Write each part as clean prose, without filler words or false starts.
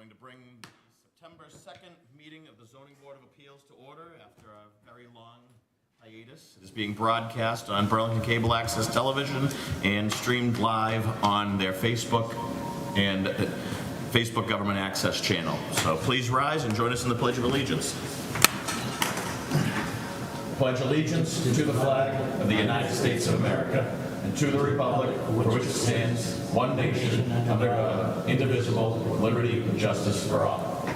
going to bring the September 2nd meeting of the Zoning Board of Appeals to order after a very long hiatus. It is being broadcast on Burlington Cable Access Television and streamed live on their Facebook and Facebook Government Access channel. So please rise and join us in the Pledge of Allegiance. Pledge allegiance to the flag of the United States of America and to the republic for which it stands, one nation, under God, indivisible, with liberty and justice for all.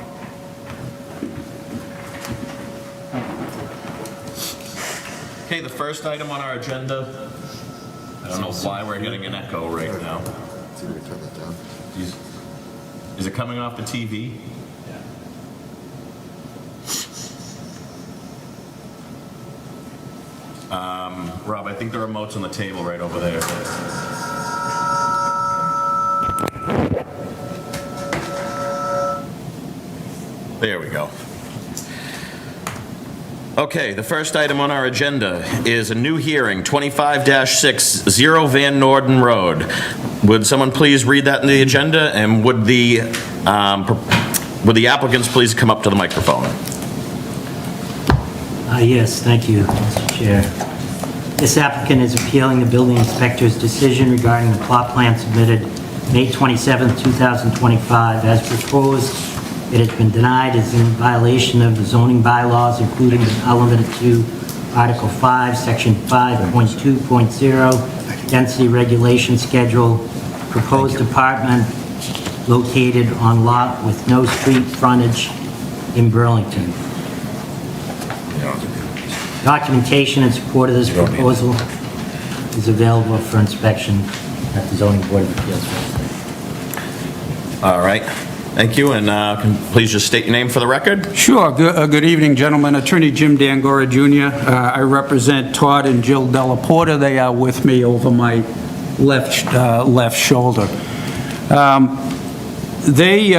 Okay, the first item on our agenda, I don't know why we're getting an echo right now. Turn that down. Is it coming off the TV? Rob, I think the remote's on the table right over there. There we go. Okay, the first item on our agenda is a new hearing, 25-6, 0 Van Norden Road. Would someone please read that in the agenda, and would the applicants please come up to the microphone? Yes, thank you, Mr. Chair. This applicant is appealing the building inspector's decision regarding the plot plan submitted May 27, 2025. As proposed, it has been denied as in violation of the zoning bylaws, including but not limited to Article 5, Section 5.2.0, Density Regulation Schedule, proposed apartment located on lot with no street frontage in Burlington. Documentation in support of this proposal is available for inspection at the Zoning Board of Appeals website. All right, thank you, and can you please just state your name for the record? Sure. Good evening, gentlemen. Attorney Jim Dangora Jr. I represent Todd and Jill Delaporta. They are with me over my left shoulder. The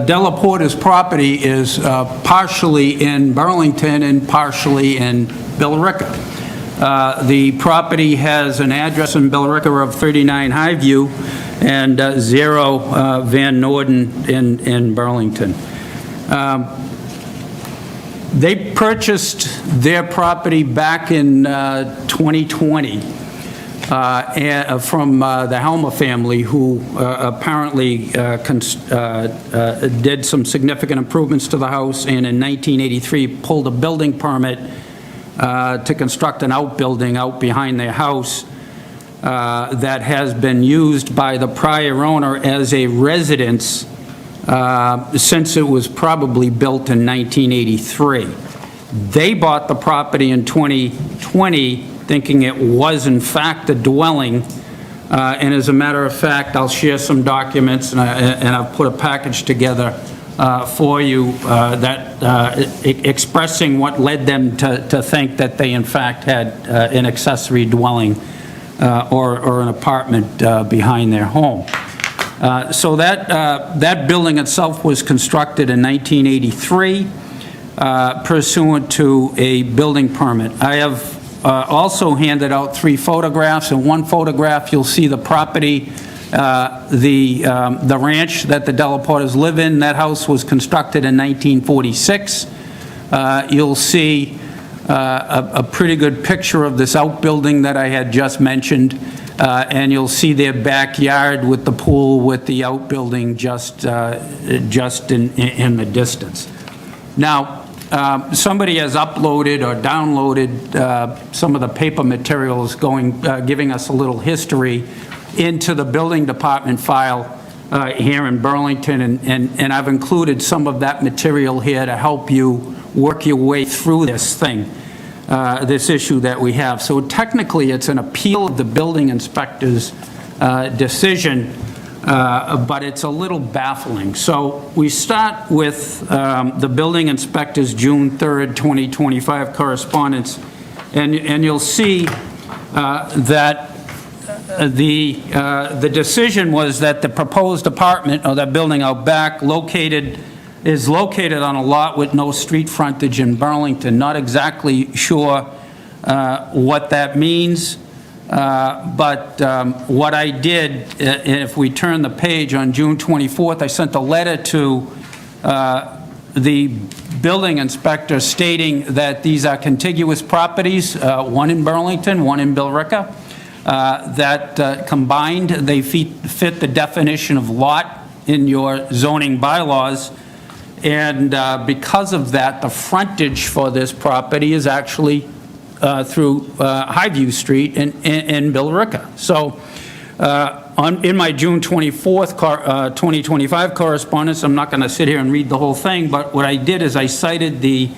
Delaporta's property is partially in Burlington and partially in Billerica. The property has an address in Billerica of 39 Highview and 0 Van Norden in Burlington. They purchased their property back in 2020 from the Helmer family, who apparently did some significant improvements to the house, and in 1983 pulled a building permit to construct an outbuilding out behind their house that has been used by the prior owner as a residence since it was probably built in 1983. They bought the property in 2020 thinking it was in fact a dwelling, and as a matter of fact, I'll share some documents, and I've put a package together for you expressing what led them to think that they in fact had an accessory dwelling or an apartment behind their home. So that building itself was constructed in 1983 pursuant to a building permit. I have also handed out 3 photographs. In one photograph, you'll see the property, the ranch that the Delaportas live in. That house was constructed in 1946. You'll see a pretty good picture of this outbuilding that I had just mentioned, and you'll see their backyard with the pool with the outbuilding just in the distance. Now, somebody has uploaded or downloaded some of the paper materials giving us a little history into the building department file here in Burlington, and I've included some of that material here to help you work your way through this thing, this issue that we have. So technically, it's an appeal of the building inspector's decision, but it's a little baffling. So we start with the building inspector's June 3rd, 2025 correspondence, and you'll see that the decision was that the proposed apartment, or that building out back, is located on a lot with no street frontage in Burlington. Not exactly sure what that means. But what I did, if we turn the page, on June 24th, I sent a letter to the building inspector stating that these are contiguous properties, one in Burlington, one in Billerica, that combined, they fit the definition of lot in your zoning bylaws. And because of that, the frontage for this property is actually through Highview Street in Billerica. So in my June 24th, 2025 correspondence, I'm not going to sit here and read the whole thing, but what I did is I cited the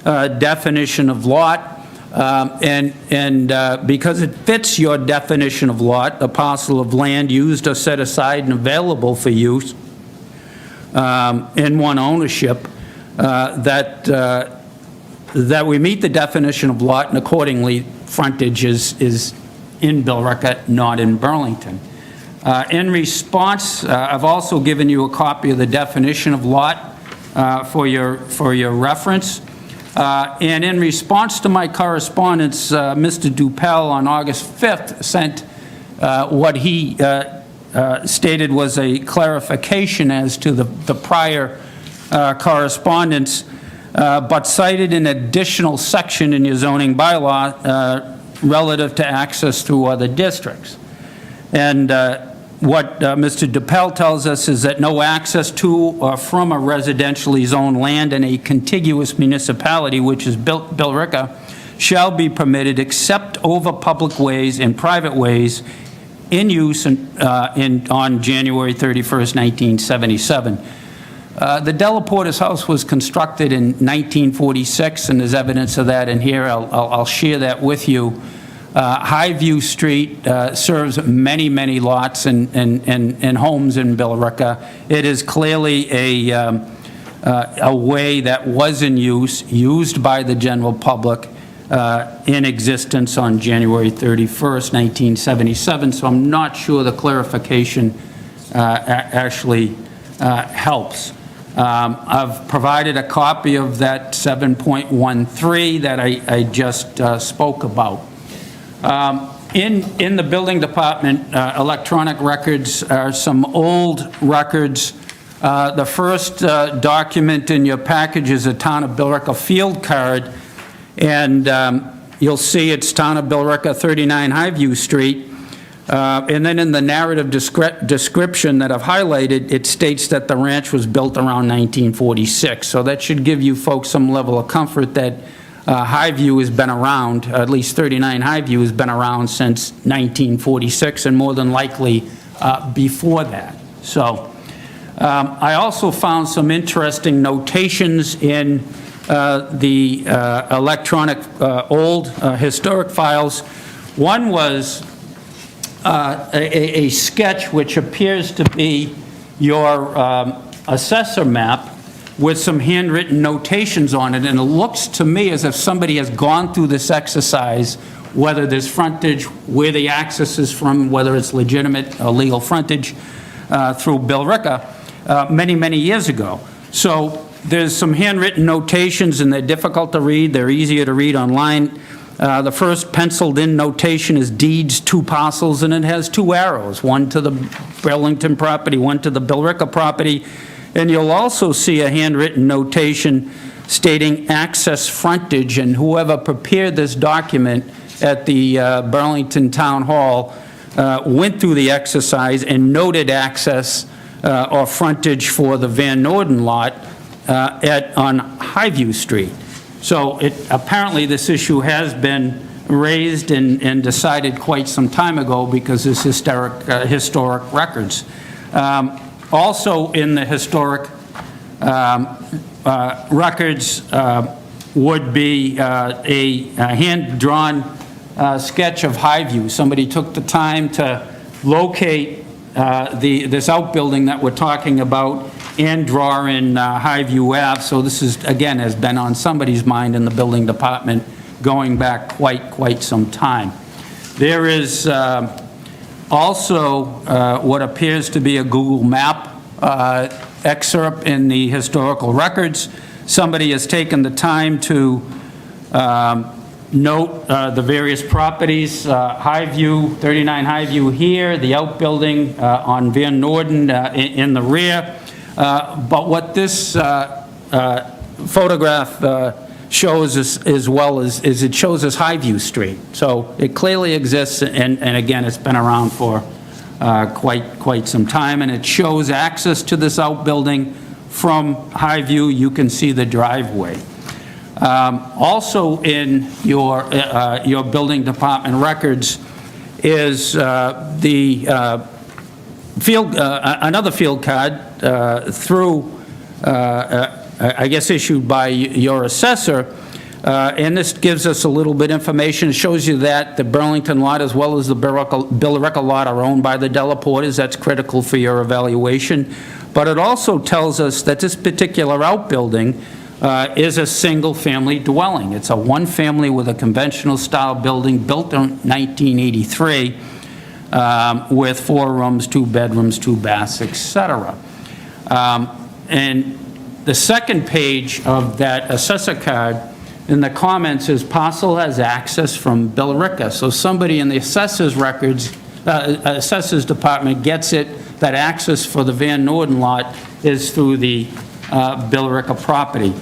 definition of lot, and because it fits your definition of lot, a parcel of land used or set aside and available for use in one ownership, that we meet the definition of lot, and accordingly, frontage is in Billerica, not in Burlington. In response, I've also given you a copy of the definition of lot for your reference. And in response to my correspondence, Mr. Dupel on August 5th sent what he stated was a clarification as to the prior correspondence, but cited an additional section in your zoning bylaw relative to access through other districts. And what Mr. Dupel tells us is that no access to or from a residentially zoned land in a contiguous municipality, which is Billerica, shall be permitted except over public ways and private ways in use on January 31st, 1977. The Delaporta's house was constructed in 1946, and there's evidence of that in here. I'll share that with you. Highview Street serves many, many lots and homes in Billerica. It is clearly a way that was in use, used by the general public, in existence on January 31st, 1977, so I'm not sure the clarification actually helps. I've provided a copy of that 7.13 that I just spoke about. In the building department, electronic records are some old records. The first document in your package is a Town of Billerica field card, and you'll see it's Town of Billerica, 39 Highview Street. And then in the narrative description that I've highlighted, it states that the ranch was built around 1946. So that should give you folks some level of comfort that Highview has been around, at least 39 Highview has been around since 1946, and more than likely before that. So I also found some interesting notations in the electronic old historic files. One was a sketch which appears to be your assessor map with some handwritten notations on it, and it looks to me as if somebody has gone through this exercise, whether there's frontage, where the access is from, whether it's legitimate or legal frontage through Billerica many, many years ago. So there's some handwritten notations, and they're difficult to read. They're easier to read online. The first penciled-in notation is deeds, 2 parcels, and it has 2 arrows, one to the Burlington property, one to the Billerica property. And you'll also see a handwritten notation stating access frontage, and whoever prepared this document at the Burlington Town Hall went through the exercise and noted access or frontage for the Van Norden lot on Highview Street. So apparently this issue has been raised and decided quite some time ago because there's historic records. Also in the historic records would be a hand-drawn sketch of Highview. Somebody took the time to locate this outbuilding that we're talking about and draw in Highview Ave. So this is, again, has been on somebody's mind in the building department going back quite some time. There is also what appears to be a Google map excerpt in the historical records. Somebody has taken the time to Note the various properties, Highview, 39 Highview here, the outbuilding on Van Norden in the rear. But what this photograph shows us as well is it shows us Highview Street. So it clearly exists, and again, it's been around for quite some time, and it shows access to this outbuilding from Highview. You can see the driveway. Also in your building department records is the field, another field card through, I guess issued by your assessor, and this gives us a little bit information. It shows you that the Burlington lot as well as the Billerica lot are owned by the Delaportes. That's critical for your evaluation. But it also tells us that this particular outbuilding is a single-family dwelling. It's a one-family with a conventional style building built in 1983 with 4 rooms, 2 bedrooms, 2 baths, etc. And the second page of that assessor card in the comments is parcel has access from Billerica. So somebody in the assessor's records, assessor's department gets it, that access for the Van Norden lot is through the Billerica property.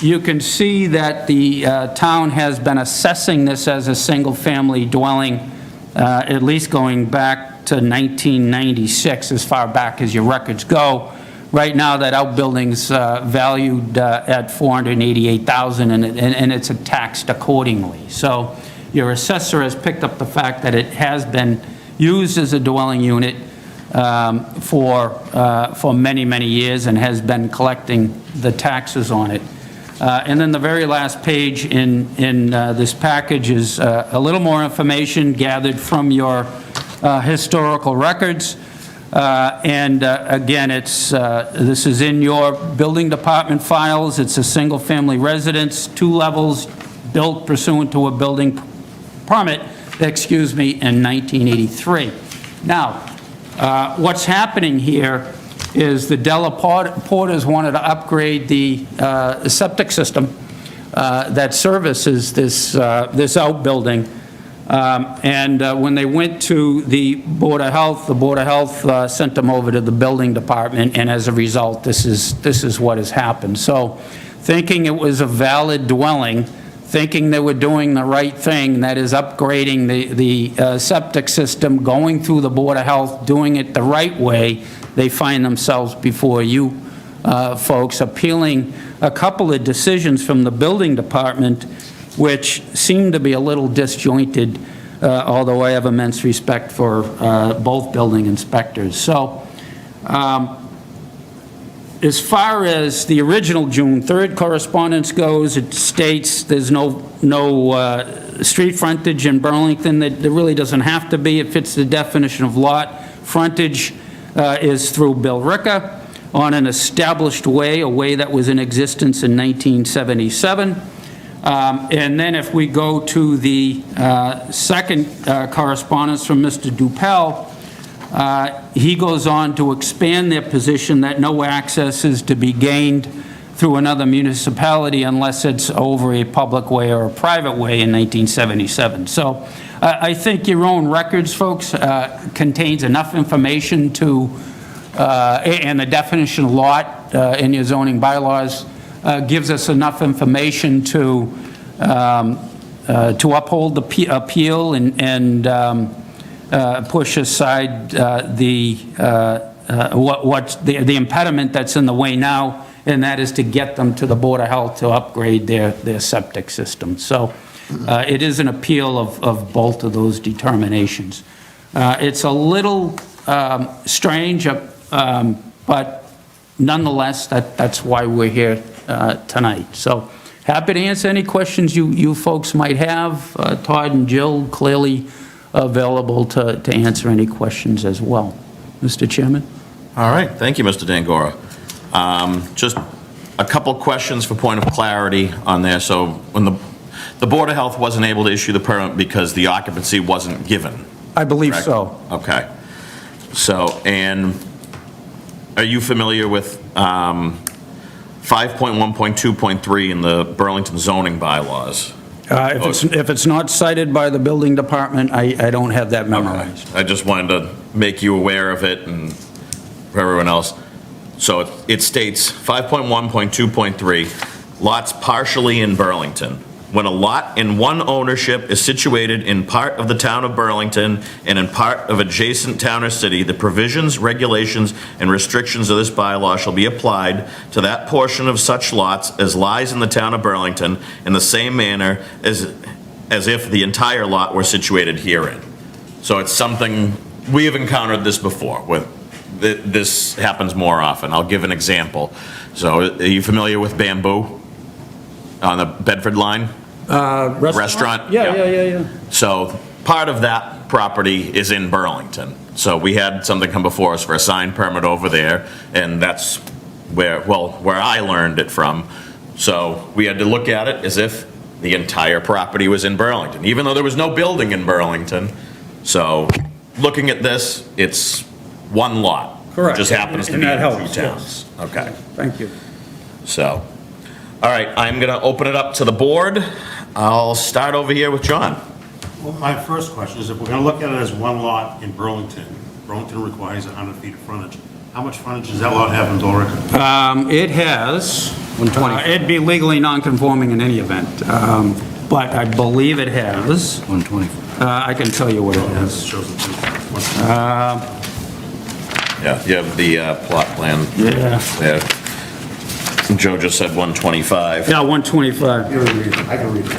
You can see that the town has been assessing this as a single-family dwelling, at least going back to 1996, as far back as your records go. Right now, that outbuilding's valued at $488,000, and it's taxed accordingly. So your assessor has picked up the fact that it has been used as a dwelling unit for many, many years and has been collecting the taxes on it. And then the very last page in this package is a little more information gathered from your historical records. Again, this is in your building department files. It's a single-family residence, 2 levels, built pursuant to a building permit, in 1983. Now, what's happening here is the Delaportes wanted to upgrade the septic system that services this outbuilding. When they went to the Board of Health sent them over to the building department, and as a result, this is what has happened. So, thinking it was a valid dwelling, thinking they were doing the right thing, that is upgrading the septic system, going through the Board of Health, doing it the right way, they find themselves before you folks appealing a couple of decisions from the building department which seem to be a little disjointed, although I have immense respect for both building inspectors. So, as far as the original June 3rd correspondence goes, it states there's no street frontage in Burlington. That there really doesn't have to be. It fits the definition of lot. Frontage is through Billerica on an established way, a way that was in existence in 1977. And then if we go to the second correspondence from Mr. Dupel, he goes on to expand their position that no access is to be gained through another municipality unless it's over a public way or a private way in 1977. So I think your own records, folks, contains enough information to, and the definition of lot in your zoning bylaws gives us enough information to uphold the appeal and push aside the impediment that's in the way now, and that is to get them to the Board of Health to upgrade their septic system. So it is an appeal of both of those determinations. It's a little strange, but nonetheless, that's why we're here tonight. So happy to answer any questions you folks might have. Todd and Jill clearly available to answer any questions as well. Mr. Chairman? All right, thank you, Mr. Dangora. Just a couple questions for point of clarity on there. So when the Board of Health wasn't able to issue the permit because the occupancy wasn't given? I believe correct? so. Okay. So, and are you familiar with 5.1.2.3 in the Burlington zoning bylaws? If it's not cited by the building department, I don't have that memorized. I just wanted to make you aware of it and for everyone else. So it states 5.1.2.3, lots partially in Burlington. When a lot in one ownership is situated in part of the town of Burlington and in part of adjacent town or city, the provisions, regulations, and restrictions of this bylaw shall be applied to that portion of such lots as lies in the town of Burlington in the same manner as if the entire lot were situated herein. So it's something, we have encountered this before, this happens more often. I'll give an example. So are you familiar with Bamboo on the Bedford line? Restaurant? Yeah. So part of that property is in Burlington. So we had something come before us for a sign permit over there, and that's where I learned it from. So we had to look at it as if the entire property was in Burlington, even though there was no building in Burlington. So looking at this, it's one lot. Correct. Just happens to And be in that two helps, towns. Okay. Thank you. So, all right, I'm gonna open it up to the board. I'll start over here with John. Well, my first question is, if we're gonna look at it as one lot in Burlington, Burlington requires 100 feet of frontage. How much frontage does that lot have in Billerica? It has, it'd be legally non-conforming in any event, but I believe it has. 120. I can tell you what it It has. shows it too. Yeah, you have the plot plan. Yeah. Yeah. Joe just said 125. Yeah, 125. You can read it. I can read it.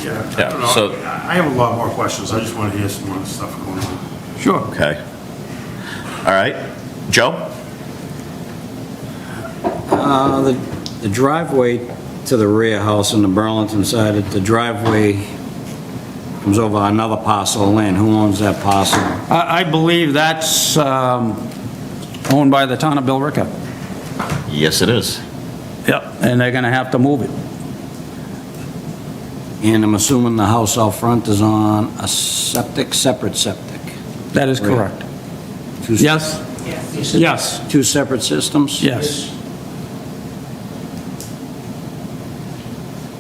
Yeah, I Yeah, don't know. so- I have a lot more questions. I just want to hear some more stuff going on. Sure. Okay. All right, Joe? The driveway to the rear house on the Burlington side, the driveway comes over another parcel of land. Who owns that parcel? I believe that's owned by the town of Billerica. Yes, it is. Yep. And they're gonna have to move it. And I'm assuming the house out front is on a separate septic? That is correct. Two- Yes? Yes, Two separate systems? yes.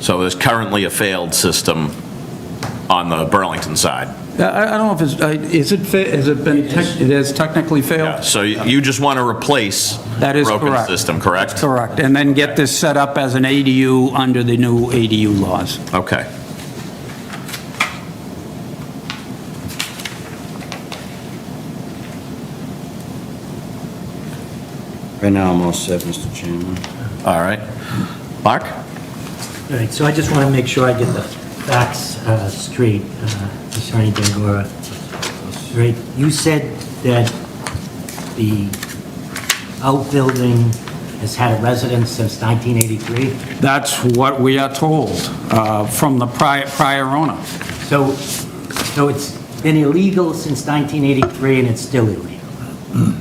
So there's currently a failed system on the Burlington side. I don't know if it's, has it been, it has technically failed? So you just want to replace That is broken correct. system, correct? Correct, and then get this set up as an ADU under the new ADU laws. Okay. Right now, I'm all set, Mr. Chairman. All right. Mark? All right, so I just want to make sure I get the facts straight, Attorney Bangura. Right, you said that the outbuilding has had a residence since 1983? That's what we are told from the prior owner. So it's been illegal since 1983 and it's still illegal?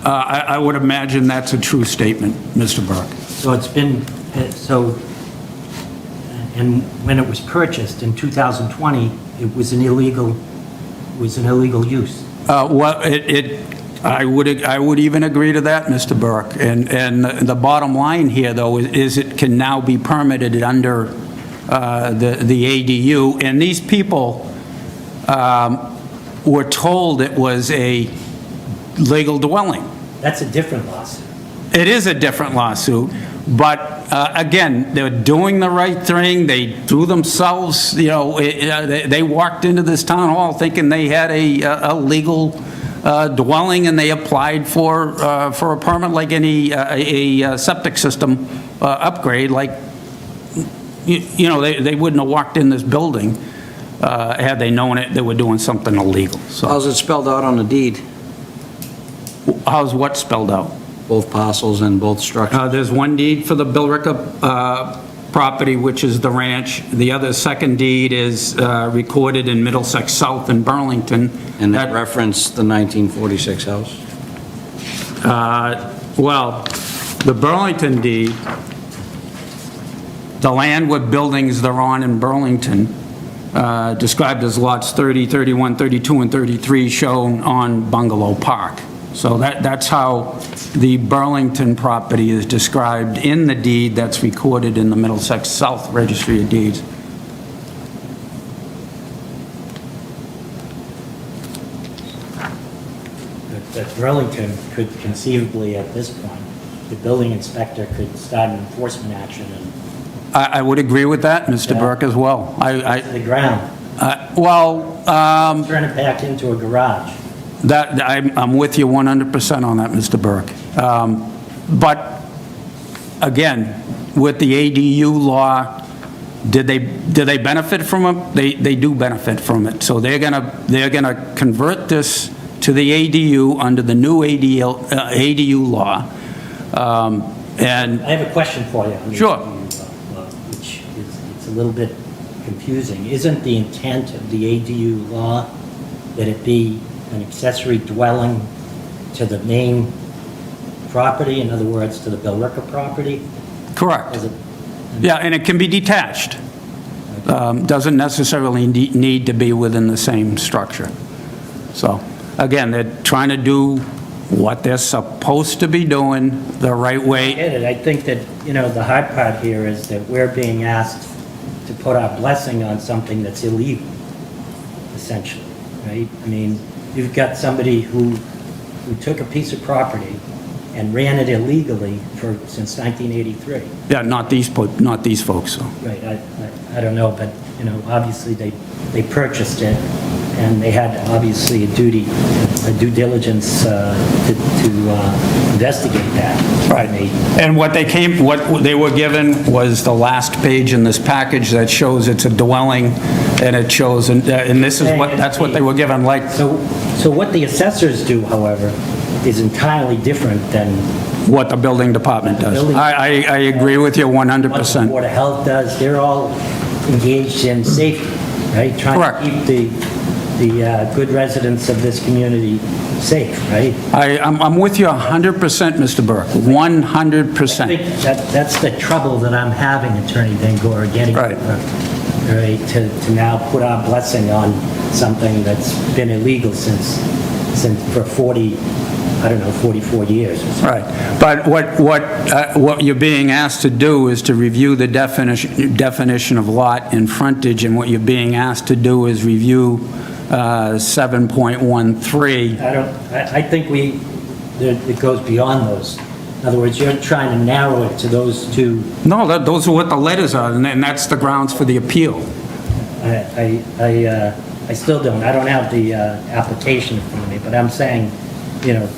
I would imagine that's a true statement, Mr. Burke. So it's been, and when it was purchased in 2020, it was an illegal use? Well, I would even agree to that, Mr. Burke. And the bottom line here, though, is it can now be permitted under the ADU. And these people were told it was a legal dwelling. That's a different lawsuit. It is a different lawsuit, but again, they're doing the right thing. They threw themselves, they walked into this town hall thinking they had a legal dwelling, and they applied for a permit like any a septic system upgrade. Like, they wouldn't have walked in this building had they known they were doing something illegal. So How's it spelled out on the deed? how's what spelled out? Both parcels and both structures? There's one deed for the Billerica property, which is the ranch. The other second deed is recorded in Middlesex South in Burlington. And that reference the 1946 house? Well, the Burlington deed, the land with buildings they're on in Burlington, described as lots 30, 31, 32, and 33 shown on Bungalow Park. So that's how the Burlington property is described in the deed that's recorded in the Middlesex South Registry of Deeds. But Burlington could conceivably, at this point, the building inspector could start an enforcement action and I would agree with that, Mr. Yeah. Burke, as well. to the ground, turn it back into a garage. I'm with you 100% on that, Mr. Burke. But, again, with the ADU law, do they benefit from it? They do benefit from it. So they're gonna convert this to the ADU under the new ADU law. And, I have a question for you. on the Sure. ADU law, which is, it's a little bit confusing. Isn't the intent of the ADU law that it be an accessory dwelling to the main property, in other words, to the Billerica property? correct. Is it- Yeah, and it can be detached. Doesn't necessarily need to be within the same structure. So, again, they're trying to do what they're supposed to be doing the right I way. get it. I think that, the hard part here is that we're being asked to put our blessing on something that's illegal, essentially, right? I mean, you've got somebody who took a piece of property and ran it illegally since 1983. Yeah, not these folks, so. Right, I don't know, but, obviously they purchased it, and they had obviously a due diligence to investigate that. And what they were given was the last page in this package that shows it's a dwelling, and it shows, and this is that's what they were given, like, So what the assessors do, however, is entirely different than what the building department does. Building- I agree with you what the 100%. Board of Health does. They're all engaged in safety, right? Correct. Trying to keep the good residents of this community safe, right? I'm with you 100%, Mr. Burke, I 100%. think that's the trouble that I'm having, Attorney Van Gore, getting, Right. right, to now put our blessing on something that's been illegal since for 44 years or so. Right, but what you're being asked to do is to review the definition of lot and frontage, and what you're being asked to do is review 7.13. I think it goes beyond those. In other words, you're trying to narrow it to those two. No, those are what the letters are, and that's the grounds for the appeal. I still don't. I don't have the application in front of me, but I'm saying, there's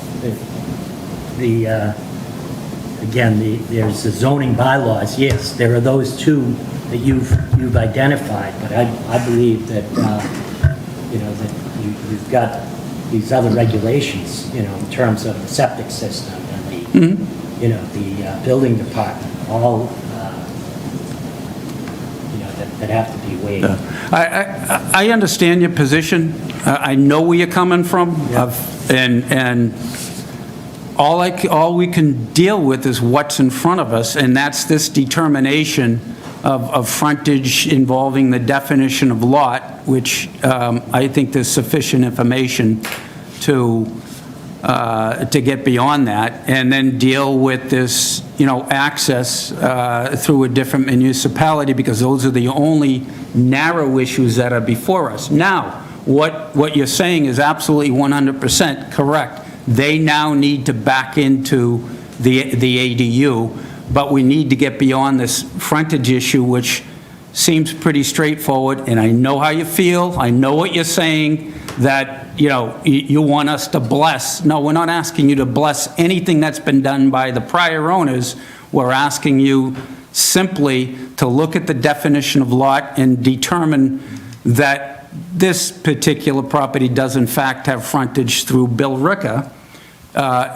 the zoning bylaws. Yes, there are those two that you've identified, but I believe that, that you've got these other regulations, in terms of the septic system and the building department, all, that have to be weighed. I understand your position. I know where you're coming from, and all we can deal with is what's in front of us, and that's this determination of frontage involving the definition of lot, which I think there's sufficient information to get beyond that, and then deal with this, access through a different municipality, because those are the only narrow issues that are before us. Now, what you're saying is absolutely 100% correct. They now need to back into the ADU, but we need to get beyond this frontage issue, which seems pretty straightforward, and I know how you feel. I know what you're saying, that, you want us to bless. No, we're not asking you to bless anything that's been done by the prior owners. We're asking you simply to look at the definition of lot and determine that this particular property does in fact have frontage through Billerica,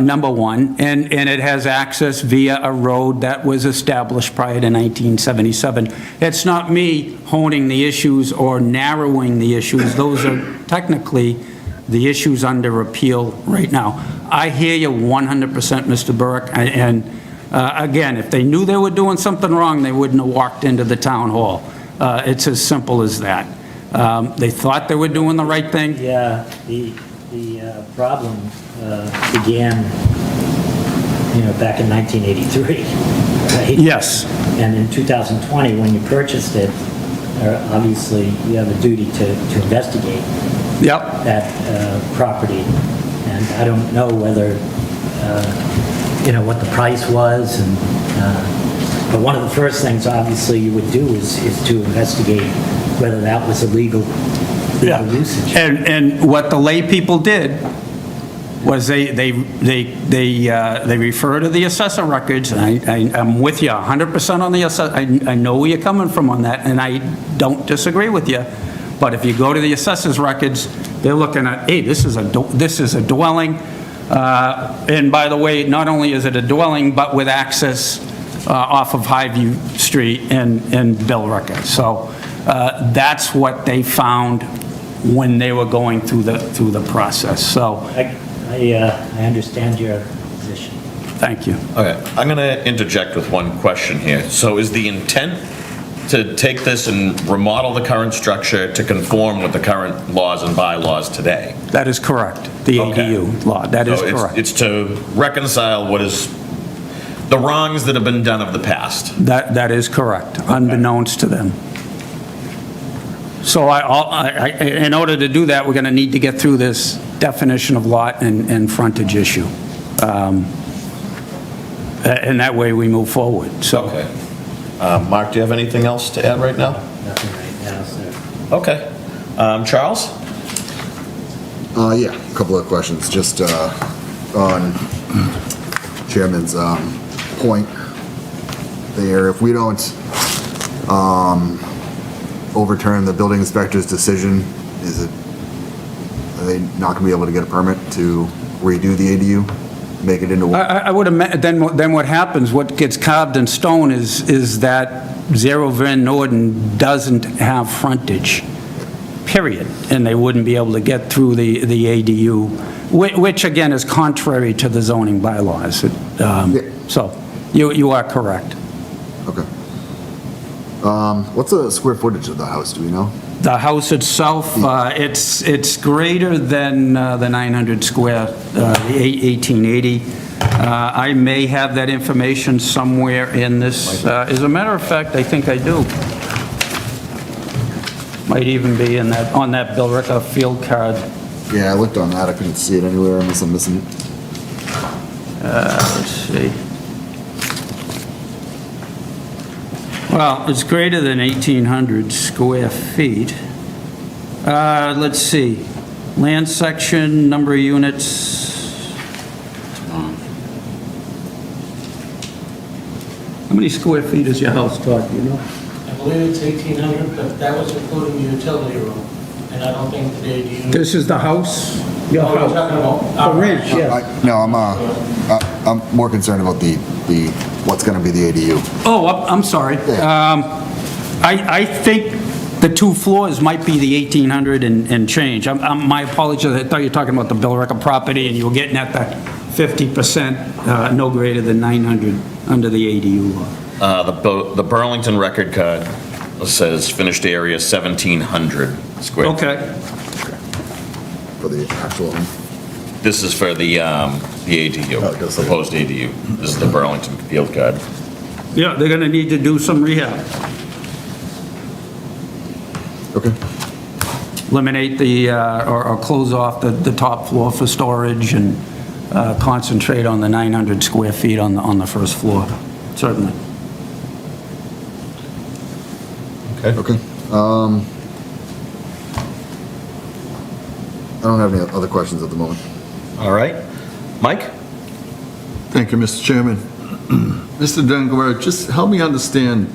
number one, and it has access via a road that was established prior to 1977. It's not me honing the issues or narrowing the issues. Those are technically the issues under appeal right now. I hear you 100%, Mr. Burke, and again, if they knew they were doing something wrong, they wouldn't have walked into the town hall. It's as simple as that. They thought they were doing the right thing. The The problem began, back in 1983, right? Yes. And in 2020, when you purchased it, obviously you have a duty to investigate Yep. that property. And I don't know whether, what the price was, and, but one of the first things obviously you would do is to investigate whether that was illegal usage. And what the lay people did was they refer to the assessor records, and I'm with you 100% on the assessor. I know where you're coming from on that, and I don't disagree with you. But if you go to the assessor's records, they're looking at, hey, this is a dwelling. And by the way, not only is it a dwelling, but with access off of Highview Street and Billerica. So that's what they found when they were going through the process. So, I understand your position. thank you. Okay, I'm going to interject with one question here. So is the intent to take this and remodel the current structure to conform with the current laws and bylaws today? That is correct. The Okay. ADU law, that is So correct. it's to reconcile what is the wrongs that have been done of the past. That is correct, unbeknownst to them. So in order to do that, we're going to need to get through this definition of lot and frontage issue. And that way we move forward, so. Okay. Mark, do you have anything else to add right now? Nothing right now, sir. Okay. Charles? Yeah, a couple of questions, just on Chairman's point there. If we don't overturn the building inspector's decision, are they not going to be able to get a permit to redo the ADU, make it into one? I would imagine, then what happens, what gets carved in stone is that Zero Van Norden doesn't have frontage, period, and they wouldn't be able to get through the ADU, which again is contrary to the zoning bylaws. So, you are correct. Okay. What's the square footage of the house, do we know? The house itself, it's greater than the 900 square, the 1880. I may have that information somewhere in this. As a matter of fact, I think I do. Might even be in that, on that Billerica field card. Yeah, I looked on that, I couldn't see it anywhere unless I'm missing it. Let's see. Well, it's greater than 1,800 square feet. Let's see. Land section, number of units. How many square feet is your house, Todd, do you know? I believe it's 1,800, but that was including the utility room, and I don't think the ADU. This is the house? Your Oh, you're house? talking about? The ridge, yes. No, I'm more concerned about the what's going to be the ADU. Oh, I'm sorry. I think the two floors might be the 1,800 and change. My apologies, I thought you were talking about the Billerica property, and you were getting at the 50%, no greater than 900 under the ADU law. The Burlington record card says finished area 1,700 square. Okay. For the actual home. This is for the ADU, Oh, it does say- proposed ADU. This is the Burlington field card. Yeah, they're going to need to do some rehab. Okay. Eliminate the, or close off the top floor for storage and concentrate on the 900 square feet on the first floor, certainly. Okay. I don't have any other questions at the moment. All right. Mike? Thank you, Mr. Chairman. Mr. Dunbar, just help me understand,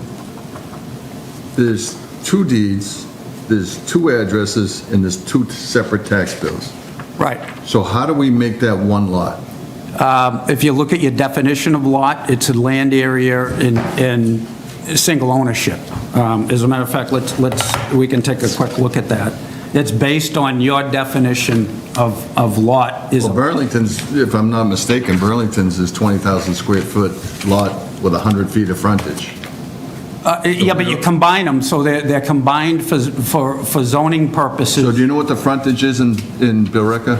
there's two deeds, there's two addresses, and there's two separate tax bills. Right. So how do we make that one lot? If you look at your definition of lot, it's a land area in single ownership. As a matter of fact, we can take a quick look at that. It's based on your definition of lot is, Well, Burlington's, if I'm not mistaken, Burlington's is 20,000 square foot lot with 100 feet of frontage. yeah, but you combine them, so they're combined for zoning So purposes. do you know what the frontage is in Billerica?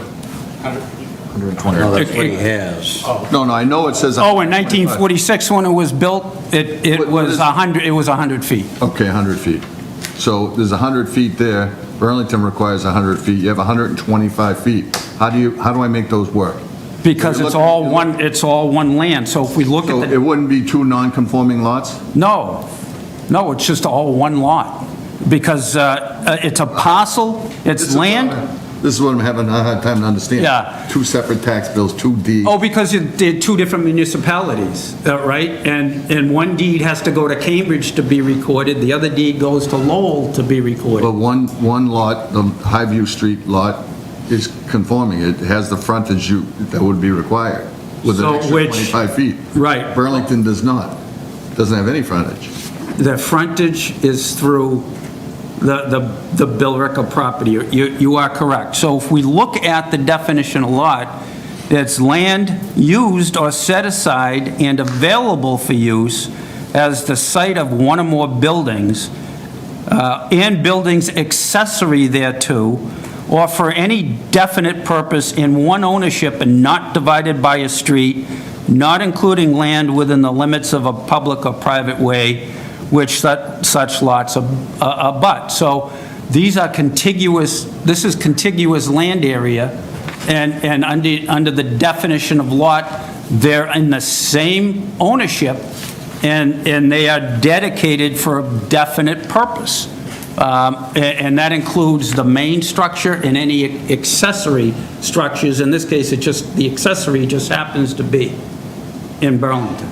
120. No, that's what he has. No, I know it says. Oh, in 1946, when it was built, it What was is- 100 feet. Okay, 100 feet. So there's 100 feet there. Burlington requires 100 feet. You have 125 feet. How do I make those work? Because You're it's looking- all one land, so if we look So at it wouldn't be two non-conforming lots? no, it's just all one lot, because it's a parcel, it's land. This is what I'm having a hard time to understand. Yeah. Two separate tax bills, two deeds. Oh, because they're two different municipalities, right? And one deed has to go to Cambridge to be recorded, the other deed goes to Lowell to be But recorded. one lot, the Highview Street lot, is conforming. It has the frontage that would be required with an So extra which- 25 feet. Right. Burlington does not. Doesn't have any frontage. The frontage is through the Billerica property. You are correct. So if we look at the definition of lot, it's land used or set aside and available for use as the site of one or more buildings, and buildings accessory thereto, or for any definite purpose in one ownership and not divided by a street, not including land within the limits of a public or private way, which such lots abut. So these are contiguous, this is contiguous land area, and under the definition of lot, they're in the same ownership, and they are dedicated for a definite purpose. And that includes the main structure and any accessory structures. In this case, the accessory just happens to be in Burlington.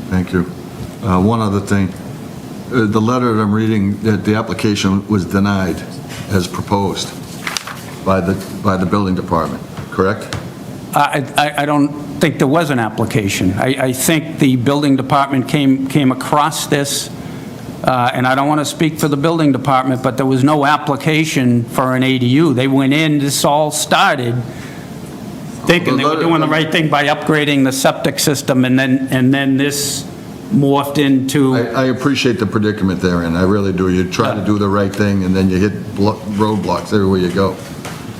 Thank you. One other thing. The letter that I'm reading, that the application was denied as proposed by the building department, correct? I don't think there was an application. I think the building department came across this, and I don't want to speak for the building department, but there was no application for an ADU. They went in, this all started thinking they were doing the right thing by upgrading the septic system, and then this morphed into, I appreciate the predicament therein, I really do. You try to do the right thing, and then you hit roadblocks everywhere you go,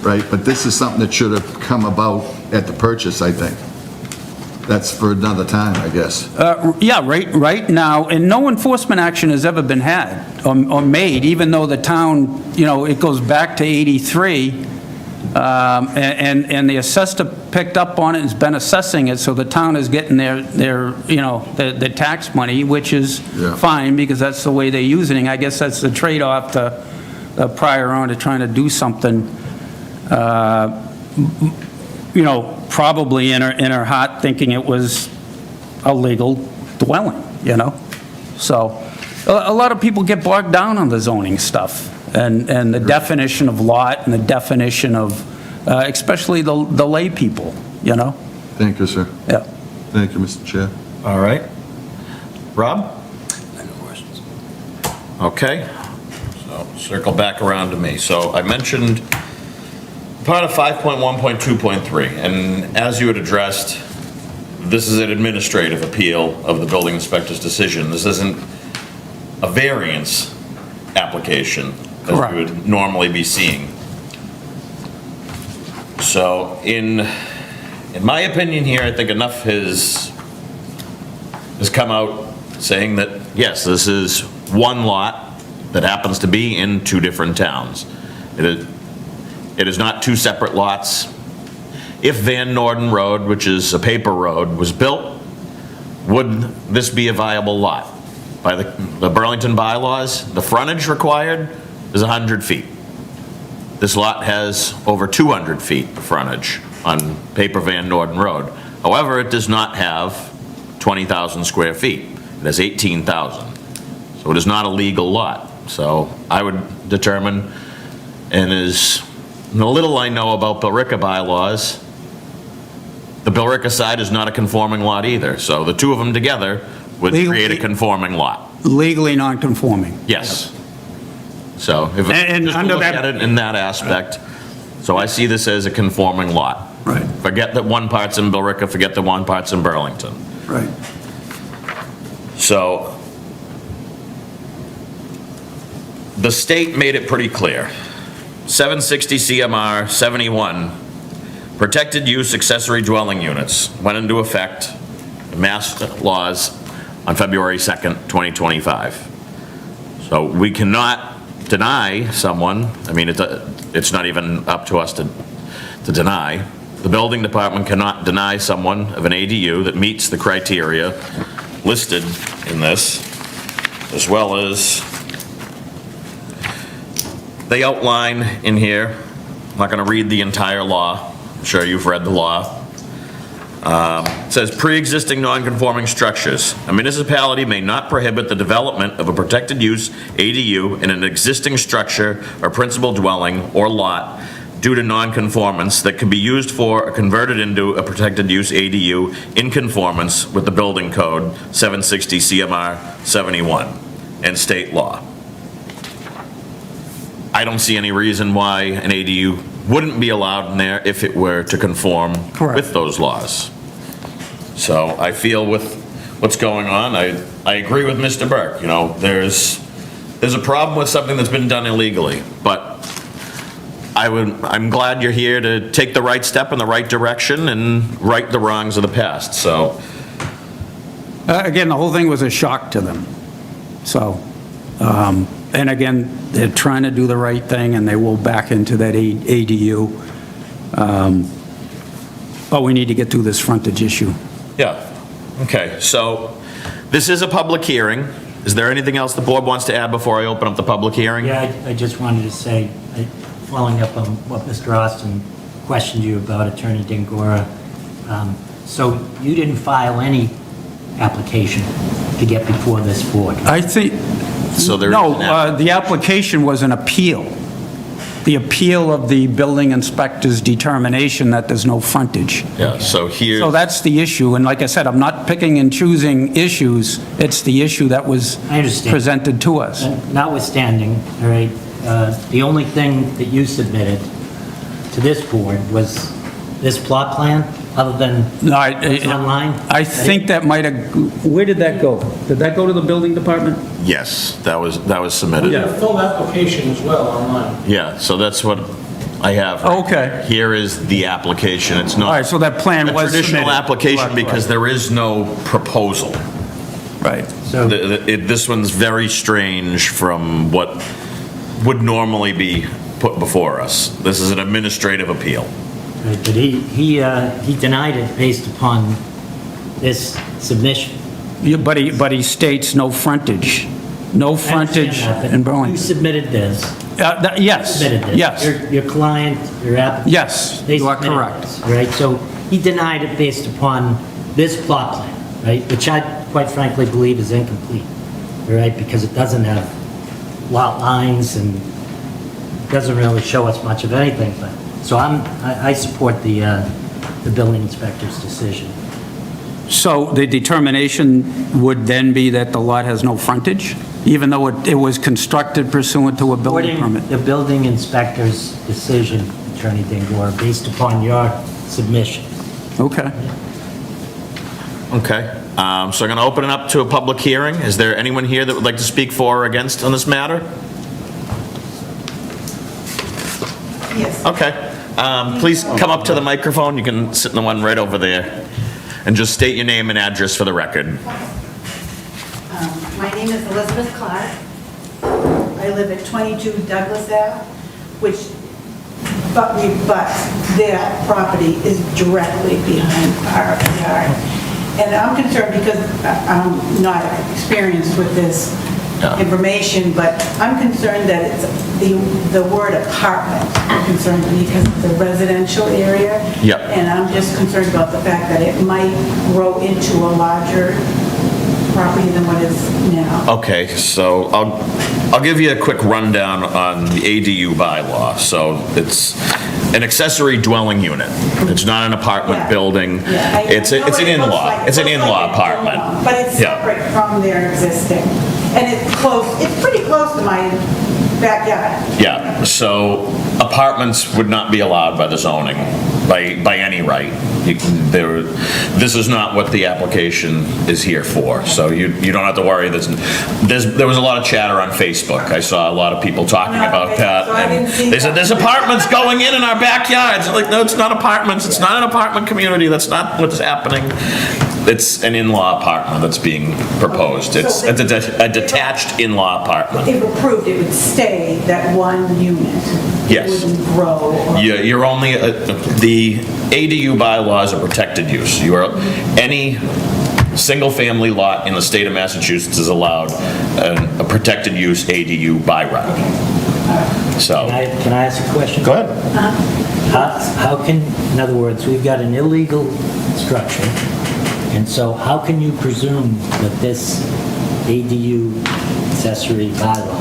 right? But this is something that should have come about at the purchase, I think. That's for another time, I guess. yeah, right now, and no enforcement action has ever been had or made, even though the town, it goes back to '83, and the assessor picked up on it and has been assessing it, so the town is getting their tax money, which is Yeah. fine, because that's the way they're using it. I guess that's the trade-off to the prior owner trying to do something, probably in her heart thinking it was a legal dwelling, So, a lot of people get bogged down on the zoning stuff, and the definition of lot, and the definition of, especially the lay people, Thank you, sir. Yeah. Thank you, Mr. Chair. All right. Rob? Okay, so circle back around to me. So I mentioned part of 5.1.2.3, and as you had addressed, this is an administrative appeal of the building inspector's decision. This isn't a variance application as Correct. you would normally be seeing. So in my opinion here, I think enough has come out saying that, yes, this is one lot that happens to be in two different towns. It is not two separate lots. If Van Norden Road, which is a paper road, was built, would this be a viable lot? By the Burlington bylaws, the frontage required is 100 feet. This lot has over 200 feet of frontage on paper Van Norden Road. However, it does not have 20,000 square feet. It has 18,000. So it is not a legal lot. So I would determine, and the little I know about Billerica bylaws, the Billerica side is not a conforming lot either. So the two of them together would create a conforming lot. Legally non-conforming. Yes. So if And just to under look that- at it in that aspect, so I see this as a conforming lot. Right. Forget that one part's in Billerica, forget that one part's in Burlington. Right. So the state made it pretty clear. 760 CMR 71 Protected use accessory dwelling units went into effect, mass laws, on February 2nd, 2025. So we cannot deny someone, I mean, it's not even up to us to deny. The building department cannot deny someone of an ADU that meets the criteria listed in this, as well as they outline in here, I'm not gonna read the entire law, I'm sure you've read the law. It says, pre-existing non-conforming structures. A municipality may not prohibit the development of a protected use ADU in an existing structure or principal dwelling or lot due to non-conformance that could be used for or converted into a protected use ADU in conformance with the building code 760 CMR 71 and state law. I don't see any reason why an ADU wouldn't be allowed in there if it were to conform Correct. with those laws. So I feel with what's going on, I agree with Mr. Burke, you know, there's a problem with something that's been done illegally, but I'm glad you're here to take the right step in the right direction and right the wrongs of the past, so. Again, the whole thing was a shock to them. So, and again, they're trying to do the right thing, and they will back into that ADU. But we need to get through this frontage issue. Yeah, okay, so this is a public hearing. Is there anything else the board wants to add before I open up the public hearing? Yeah, I just wanted to say, following up on what Mr. Austin questioned you about, Attorney Dengora, so you didn't file any application to get before this board? I think, So there is no, an app- the application was an appeal. The appeal of the building inspector's determination that there's no frontage. Yeah, so here. So that's the issue, and like I said, I'm not picking and choosing issues, it's the issue that was I understand. presented to us. Notwithstanding, all right, the only thing that you submitted to this board was this plot plan, other than No, what's online? I think that might have, where did that go? Did that go to the building department? Yes, that was submitted. A full application as well online. Yeah, so that's what I have. right Okay. here. Here is the application, it's All not right, so that plan a was traditional submitted. application Right, because there is no proposal. Right. So, This one's very strange from what would normally be put before us. This is an administrative appeal. right, but he denied it based upon this submission. Yeah, but he states no frontage. No I understand frontage that, but in You Burlington. submitted this. Yes, Submitted this. yes, Your client, your applicant. yes, They you are submitted correct. this, Right, so he denied it based upon this plot plan, right, which I quite frankly believe is incomplete, all right, because it doesn't have lot lines and doesn't really show us much of anything, but, so I support the building inspector's decision. So the determination would then be that the lot has no frontage, even though it was constructed pursuant to a building permit? Supporting the building inspector's decision, Attorney Dengora, based upon your submission. Okay. Okay, so I'm going to open it up to a public hearing. Is there anyone here that would like to speak for or against on this matter? Yes. Okay, please come up to the microphone. You can sit in the one right over there. And just state your name and address for the record. My name is Elizabeth Clark. I live at 22 Douglas Ave, which, but their property is directly behind our yard. And I'm concerned because I'm not experienced with this Yeah. information, but I'm concerned that it's the word apartment concerns me because it's a residential area. Yep. And I'm just concerned about the fact that it might grow into a larger property than what is now. Okay, so I'll give you a quick rundown on the ADU bylaw. So it's an accessory dwelling unit. It's not an apartment Yeah. building. Yeah, It's I know an what it looks in-law. like. It's an It looks in-law like an apartment. in-law, But it's Yeah. separate from their existing. And it's close, it's pretty close to my backyard. Yeah, so apartments would not be allowed by the zoning by any right. This is not what the application is here for, so you don't have to worry. There was a lot of chatter on Facebook. I saw a lot of people talking about that. So I didn't see They said, that. there's apartments going in our backyards. Like, no, it's not apartments. It's not an apartment community. That's not what's happening. It's an in-law apartment that's being proposed. It's a detached in-law apartment. If approved, it would stay that one unit. Yes. It wouldn't grow. or- You're only, the ADU bylaws are protected use. Any single-family lot in the state of Massachusetts is allowed a protected use ADU by right. So, Can I ask a question? go ahead. How can, in other words, we've got an illegal structure, and so how can you presume that this ADU accessory bylaw,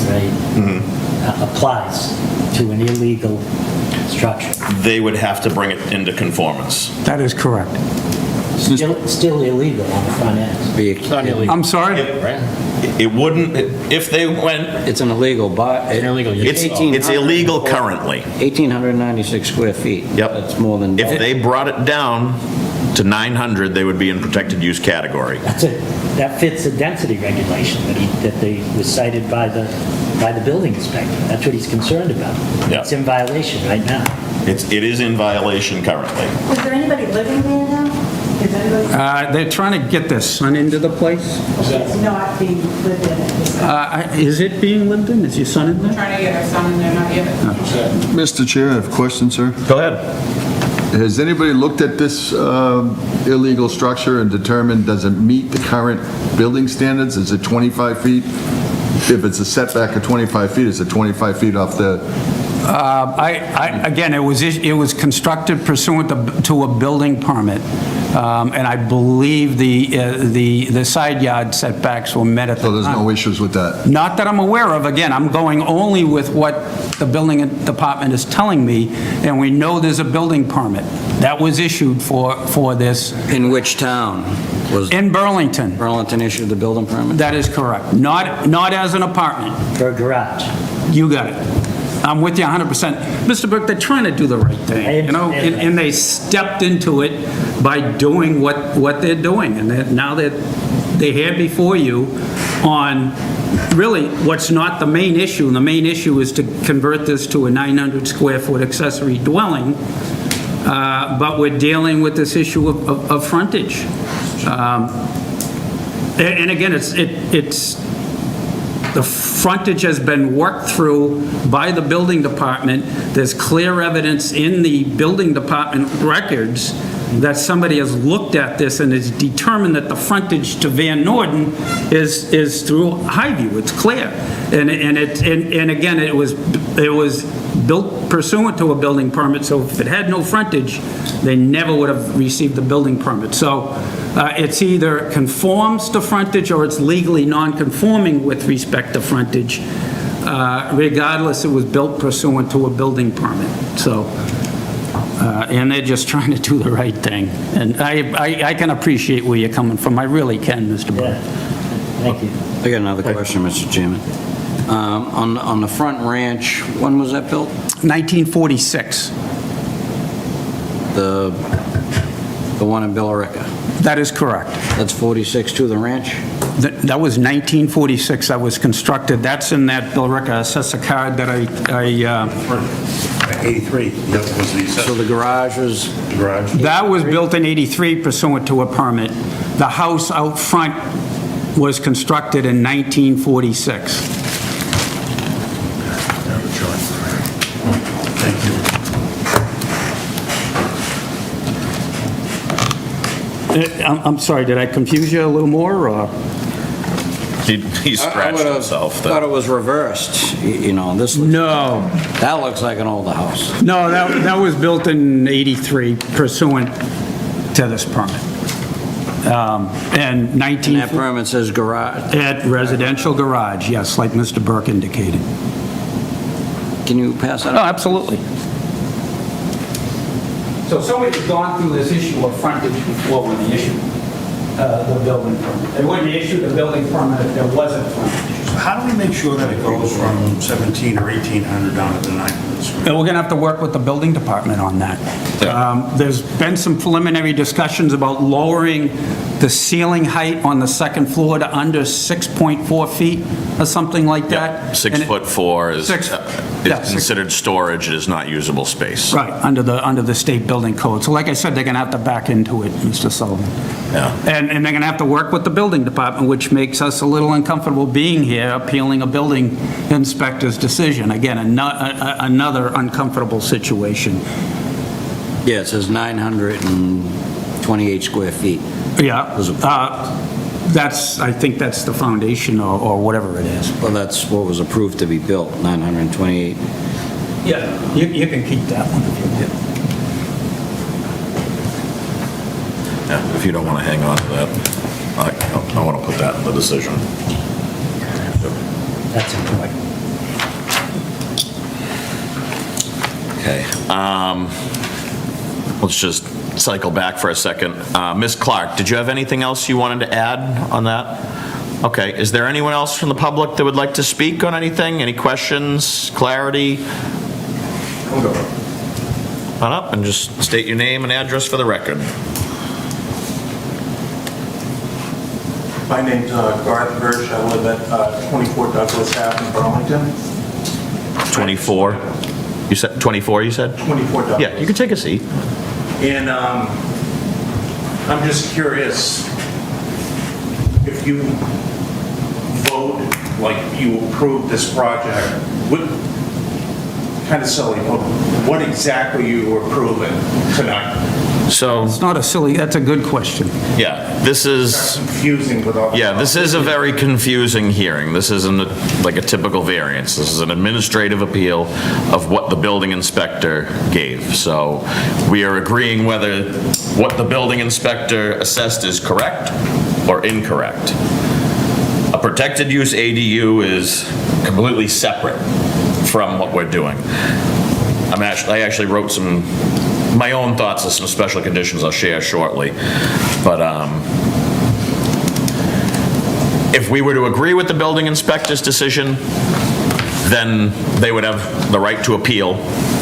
right, applies to an illegal structure? They would have to bring it into conformance. That is correct. Still illegal on the front end. I'm sorry? It wouldn't, if they went, It's an illegal, it's illegal currently. 1,896 square feet. Yep. That's more than. If they brought it down to 900, they would be in protected use category. That fits the density regulation that was cited by the building inspector. That's what he's concerned about. Yeah. It's in violation right now. It is in violation currently. Is there anybody living there now? Is anybody, They're trying to get their son into the place. it's not being lived in at this time? Is it being lived in? Is your son in there? Trying to get our son in there, not yet. Mr. Chair, I have a question, sir. Go ahead. Has anybody looked at this illegal structure and determined, does it meet the current building standards? Is it 25 feet? If it's a setback of 25 feet, is it 25 feet off the, Again, it was constructed pursuant to a building permit, and I believe the side yard setbacks were met at the so time. there's no issues with that? Not that I'm aware of. Again, I'm going only with what the building department is telling me, and we know there's a building permit that was issued for this In which town was in Burlington. Burlington issued the building permit? That is correct. Not as an apartment. For a garage. You got it. I'm with you 100%. Mr. Burke, they're trying to do the right thing, you know, and they stepped into it by doing what they're doing, and now they're here before you on really what's not the main issue, and the main issue is to convert this to a 900 square foot accessory dwelling, but we're dealing with this issue of frontage. And again, the frontage has been worked through by the building department. There's clear evidence in the building department records that somebody has looked at this and has determined that the frontage to Van Norden is through Highview. It's clear. And again, it was built pursuant to a building permit, so if it had no frontage, they never would have received the building permit. So it's either conforms to frontage or it's legally non-conforming with respect to frontage. Regardless, it was built pursuant to a building permit. So, and they're just trying to do the right thing. And I can appreciate where you're coming from. I really can, Mr. Burke. Yeah. Thank you. I got another question, Mr. Chairman. On the front ranch, when was that built? 1946. The one in Billerica? That is correct. That's 46 to the ranch? That was 1946 that was constructed. That's in that Billerica assessor card that I 83, that was the So the garage was, garage. that was built in 83 pursuant to a permit. The house out front was constructed in 1946. Thank you. I'm sorry, did I confuse you a little more, or? He scratched himself. thought it was reversed, you know, this, No, that looks like an older house. no, that was built in 83 pursuant to this permit. And And 19... that permit says garage. At residential garage, yes, like Mr. Burke indicated. Can you pass that Oh, up? absolutely. So somebody's gone through this issue of frontage before when they issued the building permit. They wouldn't issue the building permit if there wasn't frontage. How do we make sure that it goes from 17 or 1,800 down to the 900 square? And we're going to have to work with the building department on that. There's been some preliminary discussions about lowering the ceiling height on the second floor to under 6.4 feet or something like that. 6'4" is Six- yeah, six- considered storage, it is not usable space. Right, under the state building code. So like I said, they're going to have to back into it, Mr. Sullivan. Yeah. And they're going to have to work with the building department, which makes us a little uncomfortable being here appealing a building inspector's decision. Again, another uncomfortable situation. Yeah, it says 928 square feet. Yeah, I think that's the foundation or whatever it is. Well, that's what was approved to be built, 928. Yeah. You can keep that one if you want. Yeah, if you don't want to hang on to that, I want to put that in the decision. That's important. Okay, let's just cycle back for a second. Ms. Clark, did you have anything else you wanted to add on that? Okay, is there anyone else from the public that would like to speak on anything? Any questions, clarity? Come on up and just state your name and address for the record. My name's Garth Hirsch. I live at 24 Douglas Ave in Burlington. 24? You said, 24 you said? 24 Douglas. Yeah, you can take a seat. And I'm just curious, if you vote, like you approve this project, what, kind of silly, what exactly you were approving tonight? So, It's not a silly, that's a good question. yeah, this is... Confusing with all. Yeah, this is a very confusing hearing. This isn't like a typical variance. This is an administrative appeal of what the building inspector gave. So we are agreeing whether what the building inspector assessed is correct or incorrect. A protected use ADU is completely separate from what we're doing. I actually wrote my own thoughts of some special conditions I'll share shortly. But if we were to agree with the building inspector's decision, then they would have the right to appeal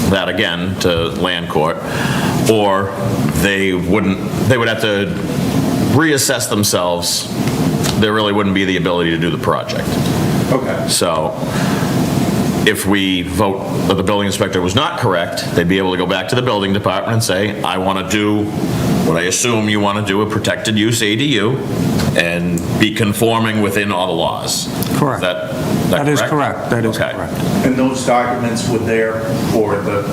that again to land court, or they would have to reassess themselves. There really wouldn't be the ability to do the project. Okay. So if we vote that the building inspector was not correct, they'd be able to go back to the building department and say, I want to do what I assume you want to do, a protected use ADU, and be conforming within all the laws. Correct. That is correct. That is Okay. correct. And those documents were there for the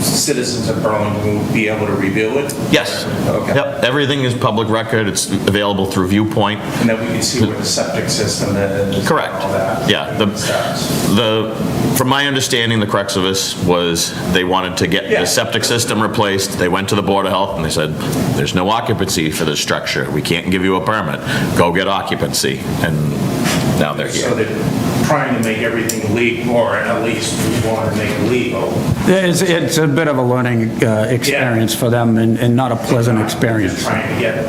citizens of Burlington who would be able to review it? Yes. Okay. Yep, everything is public record. It's available through Viewpoint. And then we can see where the septic system is. Correct. All that. Yeah, from my understanding, the crux of this was they wanted to get Yeah. the septic system replaced. They went to the Board of Health and they said, there's no occupancy for this structure. We can't give you a permit. Go get occupancy. And now they're So here. they're trying to make everything legal, or at least we want to make it legal. It's a bit of a learning experience for them and not a pleasant Just experience. trying to get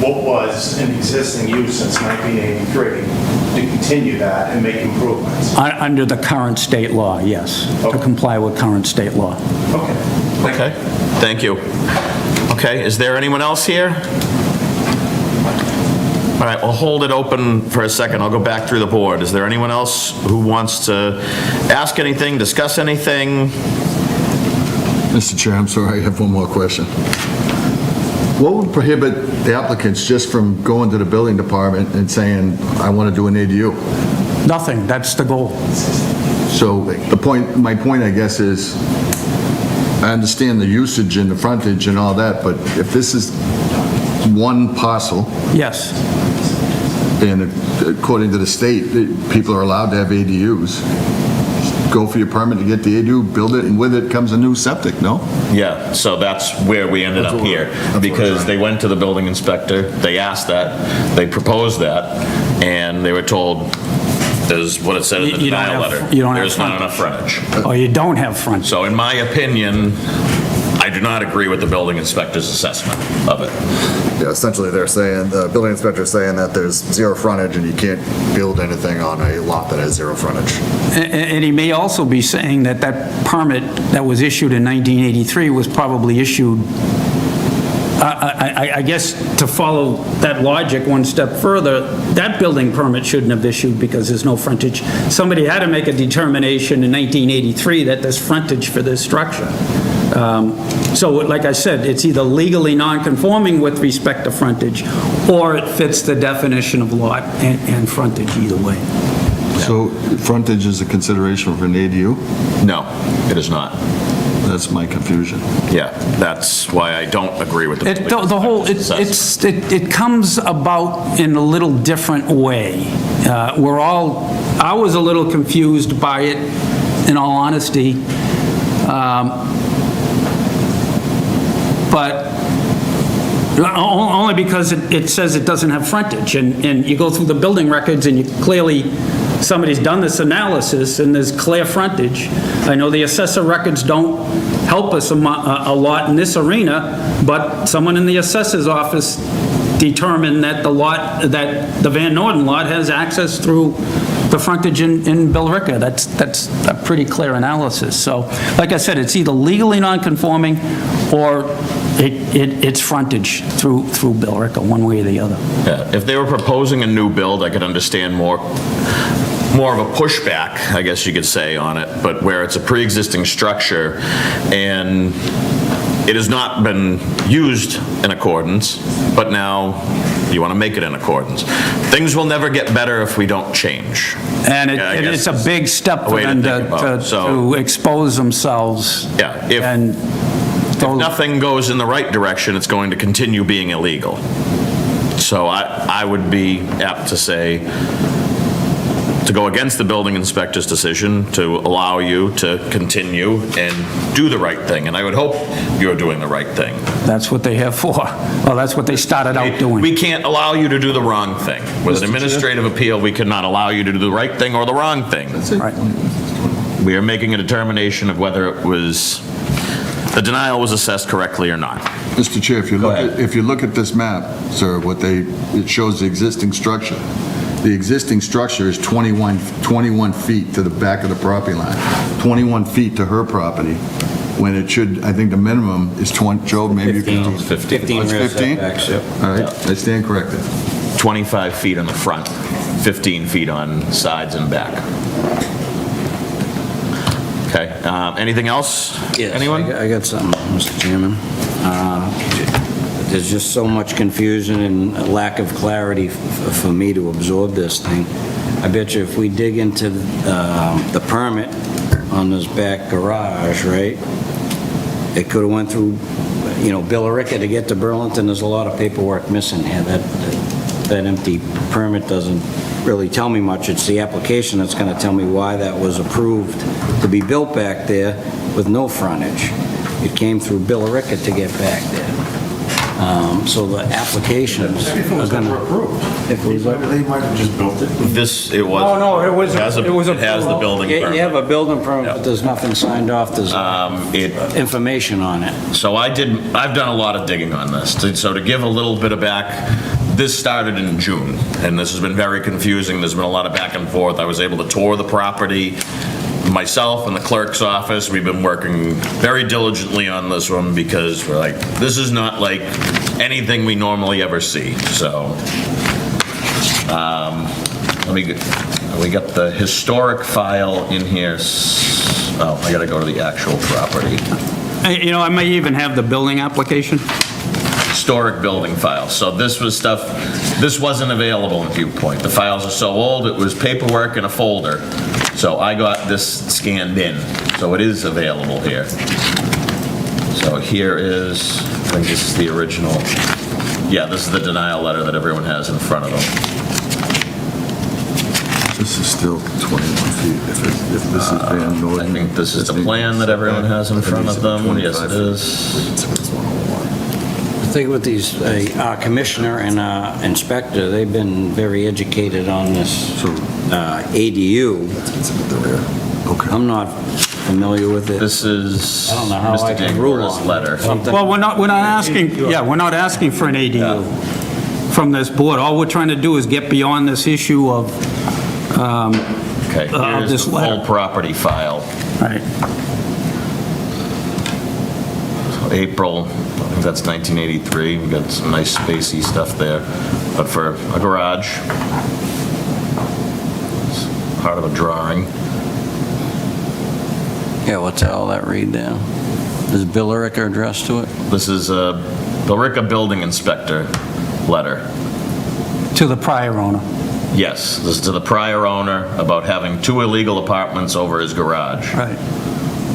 what was an existing use since 1983, to continue that and make improvements. Under the current state law, yes, to Okay. comply with current state law. Okay. Okay, thank you. Okay, is there anyone else here? All right, we'll hold it open for a second. I'll go back through the board. Is there anyone else who wants to ask anything, discuss anything? Mr. Chair, I'm sorry, I have one more question. What would prohibit the applicants just from going to the building department and saying, I want to do an ADU? Nothing, that's the goal. So my point, I guess, is, I understand the usage and the frontage and all that, but if this is one parcel, Yes, and according to the state, people are allowed to have ADUs, go for your permit to get the ADU, build it, and with it comes a new septic, no? Yeah, so that's where we ended up here, because they went to the building inspector, they asked that, they proposed that, and they were told, there's what it said in the You don't denial have- letter. you don't have There's not enough frontage. or you don't have frontage. So in my opinion, I I do not agree with the building inspector's assessment of it. Yeah, essentially, they're saying, the building inspector's saying that there's zero frontage and you can't build anything on a lot that has zero frontage. And he may also be saying that that permit that was issued in 1983 was probably issued, I guess, to follow that logic one step further, that building permit shouldn't have issued because there's no frontage. Somebody had to make a determination in 1983 that there's frontage for this structure. So like I said, it's either legally non-conforming with respect to frontage, or it fits the definition of lot and frontage either way. So frontage is a consideration for an ADU? No, it is not. That's my confusion. Yeah, that's why I don't agree with the. The whole, it comes about in a little different way. I was a little confused by it, in all honesty. But only because it says it doesn't have frontage, and you go through the building records and you clearly, somebody's done this analysis and there's clear frontage. I know the assessor records don't help us a lot in this arena, but someone in the assessor's office determined that that the Van Norden lot has access through the frontage in Billerica. That's a pretty clear analysis. So, like I said, it's either legally non-conforming or it's frontage through Billerica, one way or the other. Yeah, if they were proposing a new build, I could understand more of a pushback, I guess you could say, on it, but where it's a pre-existing structure and it has not been used in accordance, but now you want to make it in accordance. Things will never get better if we don't change. And Yeah, I guess it's a big step a for way to them think about it. to expose themselves. Yeah, if And nothing goes in the right direction, it's going to continue being illegal. So I would be apt to say, to go against the building inspector's decision to allow you to continue and do the right thing. And I would hope you're doing the right thing. that's what they have for. Well, that's what they started out doing. We can't allow you to do the wrong thing. With an administrative appeal, we cannot allow you to do the right thing or the wrong thing. Right. We are making a determination of whether the denial was assessed correctly or not. Mr. Chair, if you look at this map, sir, it shows the existing structure. The existing structure is 21 feet to the back of the property line, 21 feet to her property, when it should, I think the minimum is 20, Joe, maybe 15. 15 Oh, it's rear 15? setbacks, yep. All right, I stand corrected. 25 feet on the front, 15 feet on sides and back. Okay, anything else? Yes, Anyone? I got something, Mr. Chairman. There's just so much confusion and a lack of clarity for me to absorb this thing. I bet you if we dig into the permit on this back garage, right, it could have went through, Billerica to get to Burlington. There's a lot of paperwork missing here. That empty permit doesn't really tell me much. It's the application that's going to tell me why that was approved to be built back there with no frontage. It came through Billerica to get back there. So the applications are going to... If it was They might have just built it. It was. Oh, no, it was- It has it was the building You permit. have a building permit, but there's nothing signed off, there's information on it. So I've done a lot of digging on this. So to give a little bit of back, this started in June, and this has been very confusing. There's been a lot of back and forth. I was able to tour the property. Myself and the clerk's office, we've been working very diligently on this one because we're like, this is not like anything we normally ever see. So, we got the historic file in here. Oh, I gotta go to the actual property. I may even have the building application. Historic building file. So this wasn't available in Viewpoint. The files are so old, it was paperwork in a folder. So I got this scanned in. So it is available here. So here is, I think this is the original. Yeah, this is the denial letter that everyone has in front of them. This is still 21 feet. If this is Van Norden. I think this is the plan that everyone has in front of them. Yes, it is. I think with these, our commissioner and our inspector, they've been very educated on this ADU. Okay. I'm not familiar with it? This is I don't know how I Mr. can rule Dangora's on letter. something. Well, we're not asking, we're not asking for an ADU from this board. All we're trying to do is get beyond this issue of, Okay, here's this the letter. full property file. right, April, I think that's 1983. We've got some nice spacey stuff there. But for a garage, it's part of a drawing. Yeah, what's all that read there? Is Billerica addressed to it? This is a Billerica Building Inspector letter. to the prior owner. Yes, this is to the prior owner about having 2 illegal apartments over his garage. Right.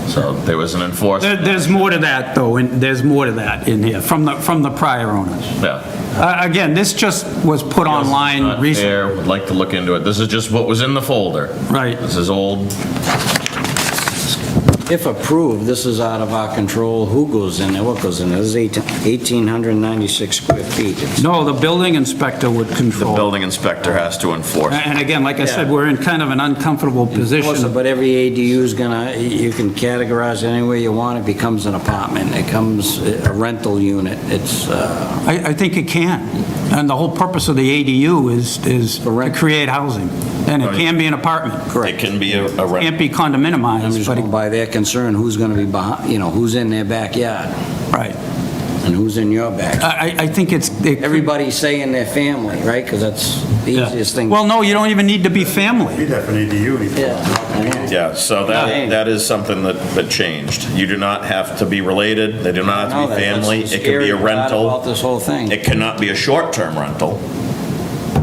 So there was an enforcement. There's more to that, though, and there's more to that in here, from the prior owners. Yeah. Again, this just was put online Not recently. fair, would like to look into it. This is just what was in the folder. Right. This is old. If approved, this is out of our control. Who goes in there? What goes in there? This is 1,896 square feet. It's- No, the building inspector would The control. building inspector has to enforce. And again, like I said, Yeah. we're in kind of an uncomfortable position. But every ADU is gonna, you can categorize it any way you want. It becomes an apartment. It becomes a rental unit. It's, I think it can. And the whole purpose of the ADU is to rent. create housing. And it can be an apartment. It can be a Can't rent. be I'm condominiumized, just but, going by their concern, who's gonna be behind, who's in their backyard right. and who's in your backyard. I think it's. Everybody's saying their family, right? Because that's the Yeah. easiest thing. Well, no, you don't even need to be family. Be that for an ADU. Yeah. I know. Yeah, so that is something that changed. You do not have to be related. They do not I know have to that. be family. That's the It can be a scary part rental. about this whole thing. It cannot be a short-term rental,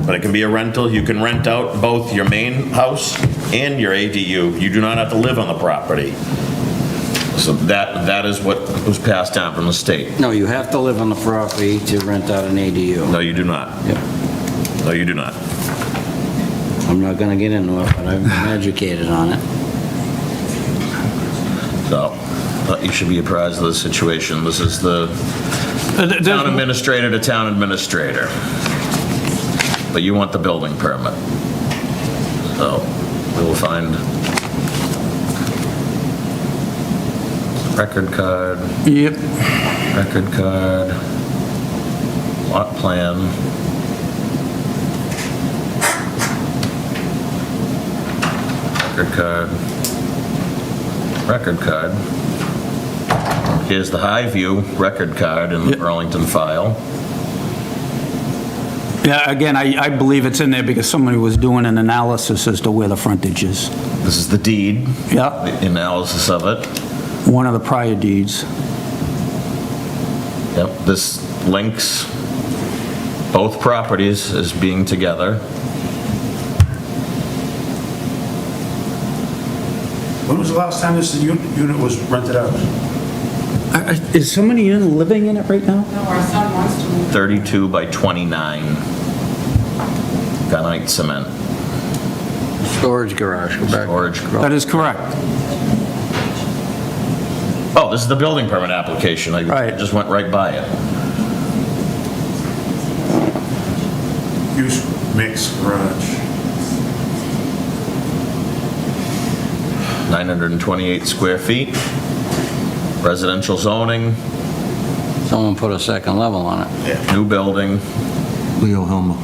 but it can be a rental. You can rent out both your main house and your ADU. You do not have to live on the property. So that is what was passed down from the state. No, you have to live on the property to rent out an ADU. No, you do not. Yeah. No, you do not. I'm not gonna get into it, but I've been educated on it. So, but you should be apprised of the situation. This is the town administrator to town administrator. But you want the building permit. So, we will find record card, Yep. record card, lot plan. Record card, record card. Here's the Highview record card in the Yep. Burlington file. Yeah, again, I believe it's in there because somebody was doing an analysis as to where the frontage is. This is the deed, Yeah, the analysis of it. one of the prior deeds. Yep, this links both properties as being together. When was the last time this unit was rented out? Is somebody living in it right now? No, our son wants to move. 32 by 29. Gunite cement, Storage garage, go back. storage. That is correct. Oh, this is the building permit application. I Right. just went right by it. Use mix garage. 928 square feet. Residential zoning, Someone put a second level on it. new building. Leo Helmer.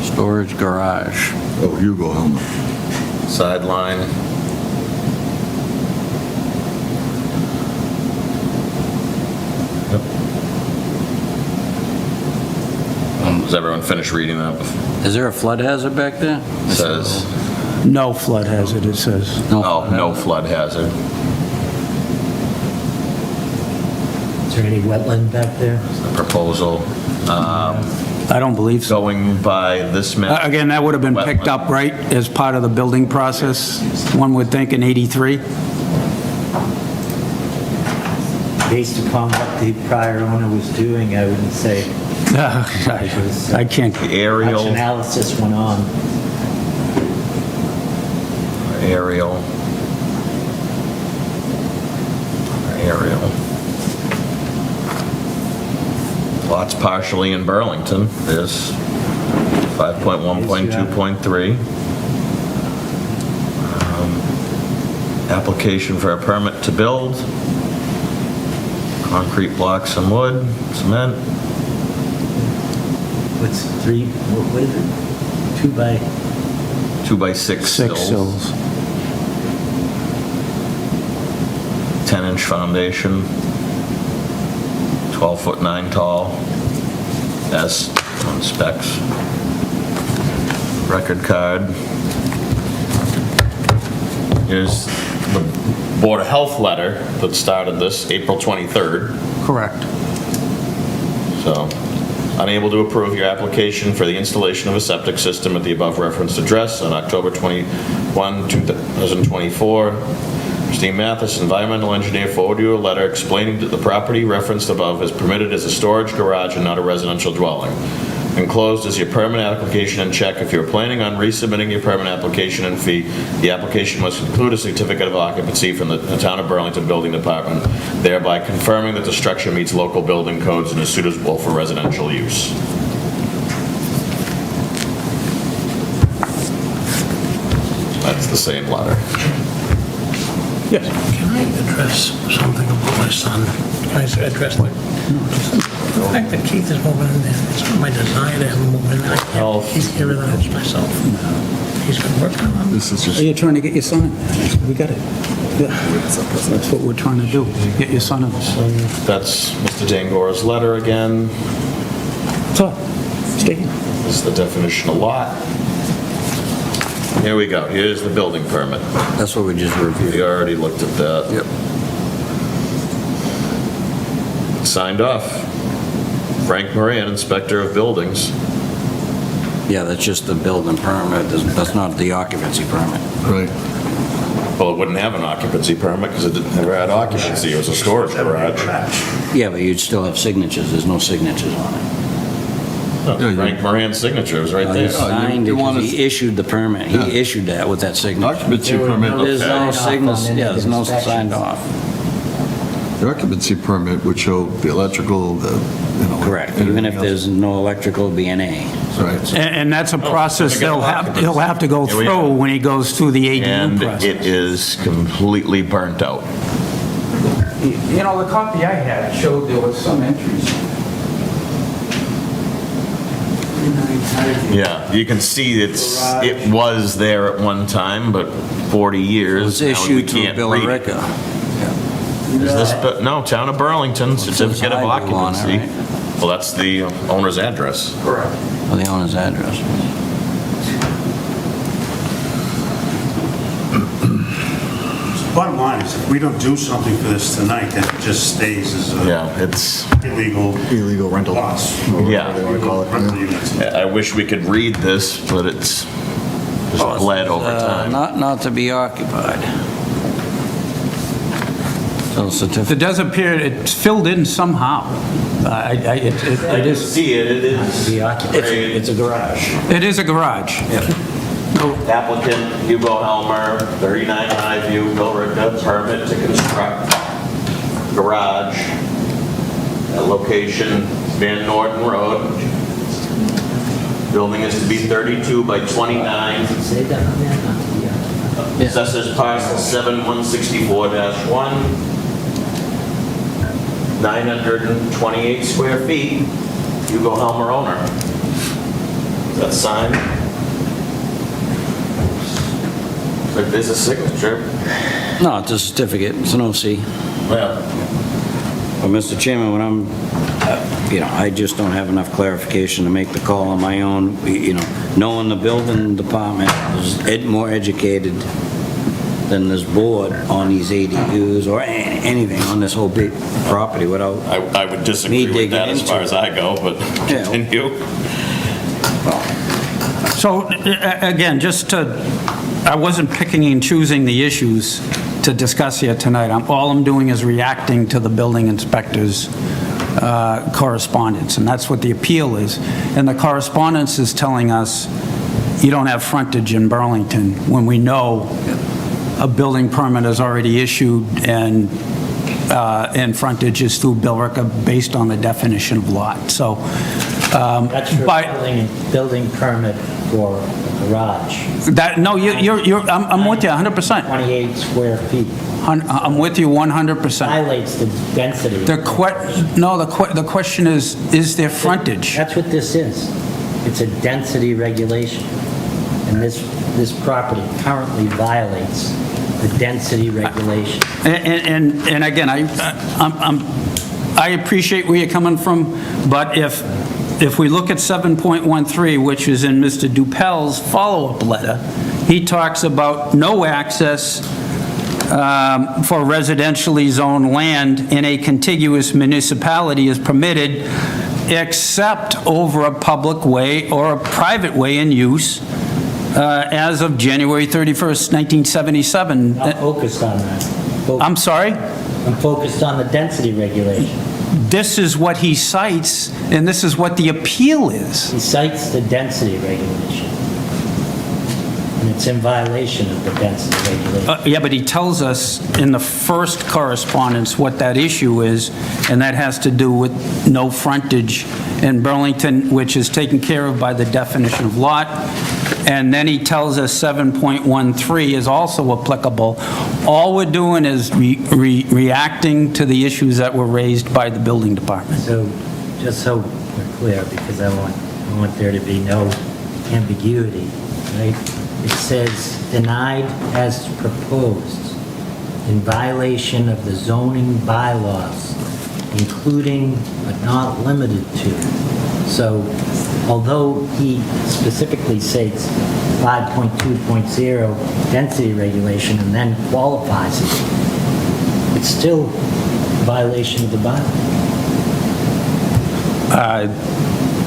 Storage garage. Oh, Hugo Helmer. Sideline. Yep. Has everyone finished reading that? Is there a flood hazard back there? It says, No flood hazard, it says. oh, no flood hazard. Is there any wetland back there? The proposal, I don't believe so. going by this map. Again, that would have been picked up, right, as part of the building process, one would think in 83? Based upon what the prior owner was doing, I wouldn't say I can't, The much aerial, analysis went on. aerial. Aerial. Lots partially in Burlington. There's 5.1.2.3. application for a permit to build, concrete blocks and wood, cement. What's what is it? 2 by, 2x6 Six stills, sills. 10-inch foundation, 12 foot 9 tall, as on specs. Record card. Here's the Board of Health letter that started this, April 23rd. Correct. So, unable to approve your application for the installation of a septic system at the above referenced address on October 21, 2024. Christine Mathis, environmental engineer, forwarded you a letter explaining that the property referenced above is permitted as a storage garage and not a residential dwelling. Enclosed is your permit application and check. If you're planning on resubmitting your permit application and fee, the application must include a certificate of occupancy from the Town of Burlington Building Department, thereby confirming that the structure meets local building codes and is suitable for residential use. That's the same letter. Can I address something about my son? Can I address the fact that Keith is moving in there? It's not my desire to have him move in there. I can't keep here in the house myself. He's been working on it. This is Are just, you trying to get your son in? We got it. Yeah. That's what we're trying to do, get your son in. That's Mr. Dangora's letter again. So, stay here. This is the definition of lot. Here we go. Here's the building permit. That's what we just We reviewed. already looked at that. yep. Signed off. Frank Moran, Inspector of Buildings. Yeah, that's just the building permit, that's not the occupancy permit. Right. Well, it wouldn't have an occupancy permit because it never had occupancy. It was a storage garage. Yeah, but you'd still have signatures, there's no signatures on it. Yeah, Frank Moran's signature was right He there. signed it, you 'cause wanna- he issued the permit, he Yeah. issued that with that signature. Occupancy permit, There's Sign no off on signatures, any yeah, of there's the no signed inspections. off. the occupancy permit would show the electrical, the, you know. Correct, even if there's no electrical, it'd be an A. Right. And that's a process certificate of he'll have to go Here we through are. when he goes through the ADU And process. it is completely burnt out. You know, the copy I had showed there was some entries. Yeah, you can see it was there at one time, but 40 It years. was now we issued through can't read it. Billerica. Is this, no, Town of Burlington, certificate of Highview on it, occupancy. right? Well, that's the owner's address. Correct. Or the owner's address. Bottom line is, if we don't do something for this tonight, then it just stays as Yeah, it's, illegal Illegal rental. lots. Yeah. They want to call it. Rental yeah. units. I wish we could read this, but it's just bled over time. Not to be occupied. So It certificate, does appear it's filled in somehow. It is, See it, it is. it's a garage. it is a garage. Applicant Hugo Helmer, 39 Highview, Billerica, permit to construct garage at location Van Norden Road. Building is to be 32 by 29. Say that on there, not to be occupied. Assessors parcel 7164-1. 928 square feet. Hugo Helmer owner. Is that signed? But there's a signature. No, it's a certificate, it's an OC. Well, But Mr. Chairman, when I just don't have enough clarification to make the call on my own, knowing the building department is more educated than this board on these ADUs or anything on this whole big property without, I would disagree Me with that digging as far into as I go, but Yeah. continue. So, again, I wasn't picking and choosing the issues to discuss here tonight. All I'm doing is reacting to the building inspector's correspondence, and that's what the appeal is. And the correspondence is telling us you don't have frontage in Burlington when we know a building permit is already issued and frontage is through Billerica based on the definition of lot. So, That's for by- building permit for a garage, No, I'm with you 100%. 28 square feet, I'm with you 100%. violates the density. The question is there frontage? That's what this is. It's a density regulation. And this property currently violates the density regulation. And again, I appreciate where you're coming from, but if we look at 7.13, which is in Mr. Dupel's follow-up letter, he talks about no access for residentially zoned land in a contiguous municipality is permitted except over a public way or a private way in use as of January 31st, 1977. I'm focused on that. I'm sorry? I'm focused on the density regulation. This is what he cites, and this is what the appeal is. He cites the density regulation. And it's in violation of the density regulation. Yeah, but he tells us in the first correspondence what that issue is, and that has to do with no frontage in Burlington, which is taken care of by the definition of lot. And then he tells us 7.13 is also applicable. All we're doing is reacting to the issues that were raised by the building department. So, just so we're clear, because I want there to be no ambiguity, right? It says denied as proposed in violation of the zoning bylaws, including but not limited to. So, although he specifically states 5.2.0 density regulation and then qualifies it, it's still a violation of the bylaw.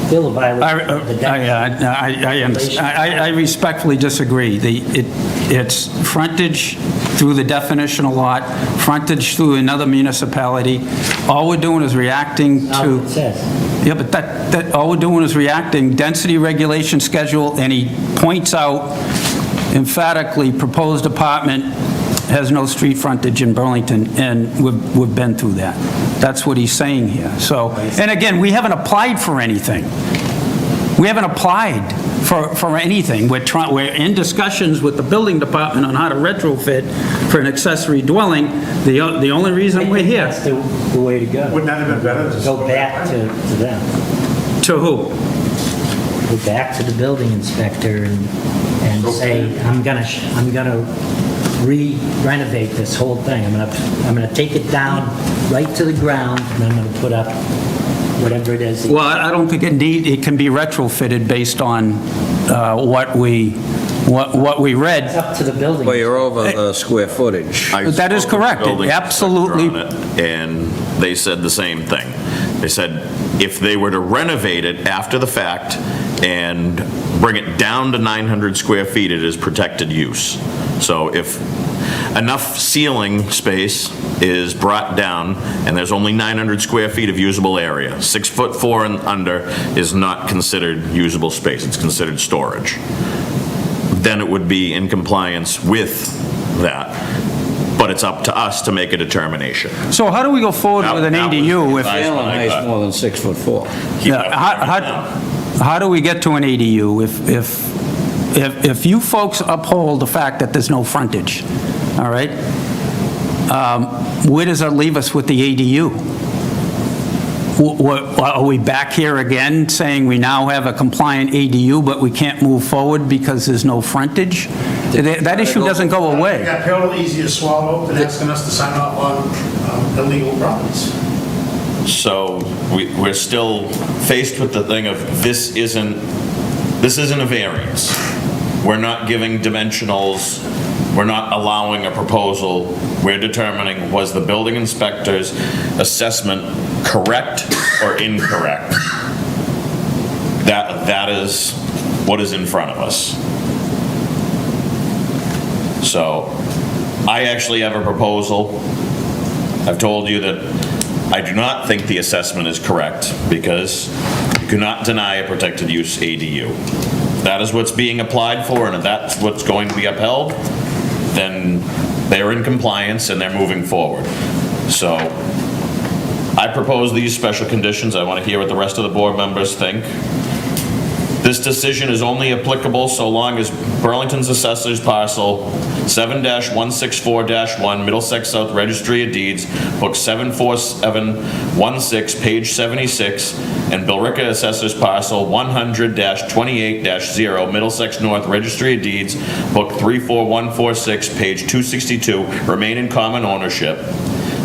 Still a violation of the density. I respectfully disagree. It's frontage through the definition of lot, frontage through another municipality. All we're doing is reacting Not to... what it says. Yeah, but that, all we're doing is reacting, density regulation schedule, and he points out emphatically, proposed apartment has no street frontage in Burlington, and we've been through that. That's what he's saying here. So, and again, we haven't applied for anything. We haven't applied for anything. We're in discussions with the building department on how to retrofit for an accessory dwelling. The only reason we're here... That's the way to go. Wouldn't that have been better to... Go back to them. To who? Go back to the building inspector and say, I'm gonna re-renovate this whole thing. I'm gonna take it down right to the ground, and I'm gonna put up whatever it is. Well, I don't think it can be retrofitted based on what we read. It's up to the building. Well, you're over the square footage. I That is spoke with correct. the building Absolutely. inspector on it, and they said the same thing. They said if they were to renovate it after the fact and bring it down to 900 square feet, it is protected use. So if enough ceiling space is brought down and there's only 900 square feet of usable area, 6'4" and under is not considered usable space, it's considered storage, then it would be in compliance with that. But it's up to us to make a determination. So how do we go forward with an That was ADU if... the advice. Failing height more than 6'4". Yeah, how do we get to an ADU if you folks uphold the fact that there's no frontage, all right? Where does that leave us with the ADU? Are we back here again saying we now have a compliant ADU, but we can't move forward because there's no frontage? That issue doesn't go It away. got fairly easy to swallow than asking us to sign off on illegal properties. So we're still faced with the thing of this isn't a variance. We're not giving dimensionals, we're not allowing a proposal. We're determining was the building inspector's assessment correct or incorrect? That is what is in front of us. So I actually have a proposal. I've told you that I do not think the assessment is correct because you cannot deny a protected use ADU. If that is what's being applied for and if that's what's going to be upheld, then they're in compliance and they're moving forward. So I propose these special conditions. I want to hear what the rest of the board members think. This decision is only applicable so long as Burlington's Assessors Parcel 7-164-1, Middlesex South Registry of Deeds, Book 74716, page 76, and Billerica Assessors Parcel 100-28-0, Middlesex North Registry of Deeds, Book 34146, page 262, remain in common ownership.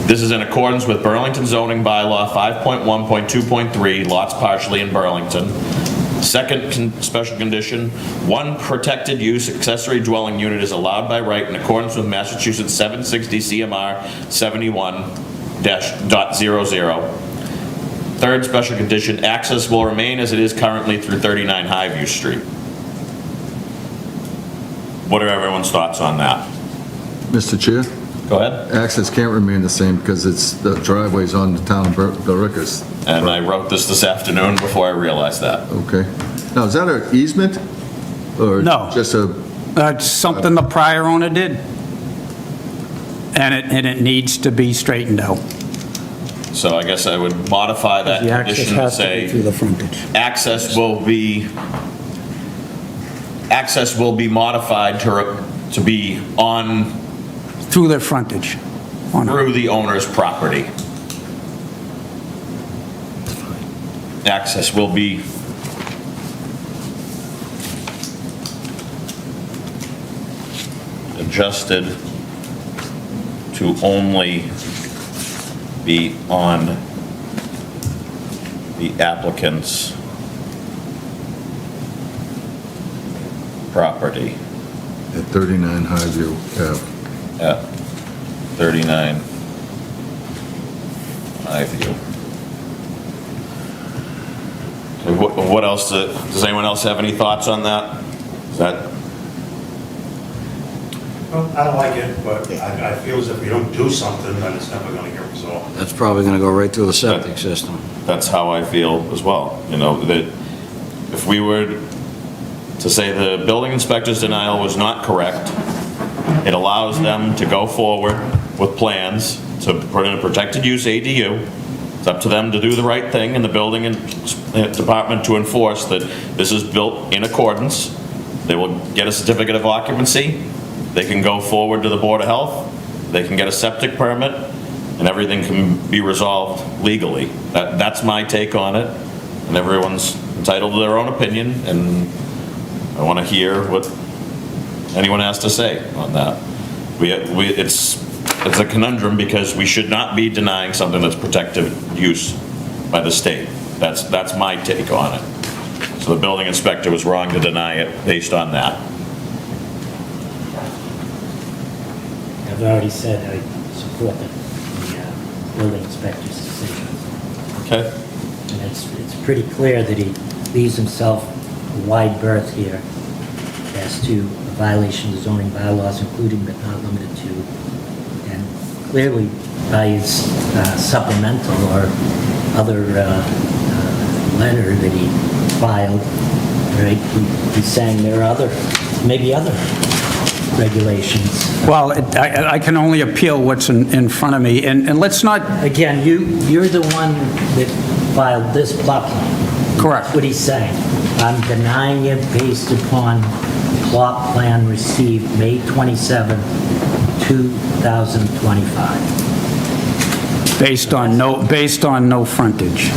This is in accordance with Burlington zoning bylaw 5.1.2.3, lots partially in Burlington. Second special condition, one protected use accessory dwelling unit is allowed by right in accordance with Massachusetts 760 CMR 71-00. Third special condition, access will remain as it is currently through 39 Highview Street. What are everyone's thoughts on that? Mr. Chair, Go ahead. access can't remain the same because it's, the driveway's on the town of Billerica's. And I wrote this afternoon before I realized that. Okay. Now, is that an easement? Or No. just a, That's something the prior owner did. And it needs to be straightened out. So I guess I would modify that The access condition to has to be say through the frontage. access will be modified to be on Through their frontage. through the owner's property. Access will be adjusted to only be on the applicant's property at 39 Highview Ave? at 39 Highview. What else, does anyone else have any thoughts on that? Is that, Well, I don't like it, but I feel as if we don't do something, then it's never gonna get resolved. That's probably gonna go right through the septic system. that's how I feel as well, you know, that if we were to say the building inspector's denial was not correct, it allows them to go forward with plans to put in a protected use ADU. It's up to them to do the right thing in the building department to enforce that this is built in accordance. They will get a certificate of occupancy. They can go forward to the Board of Health. They can get a septic permit, and everything can be resolved legally. That's my take on it, and everyone's entitled to their own opinion, and I want to hear what anyone has to say on that. It's a conundrum because we should not be denying something that's protected use by the state. That's my take on it. So the building inspector was wrong to deny it based on that. I've already said I support the building inspector's decision. Okay? And it's pretty clear that he leaves himself a wide berth here as to a violation of zoning bylaws, including but not limited to. And clearly by his supplemental or other letter that he filed, right, he's saying there are maybe other regulations. Well, I can only appeal what's in front of me, and let's not, Again, you're the one that filed this plot plan. Correct. That's what he's saying. I'm denying it based upon plot plan received May 27, 2025. based on no frontage.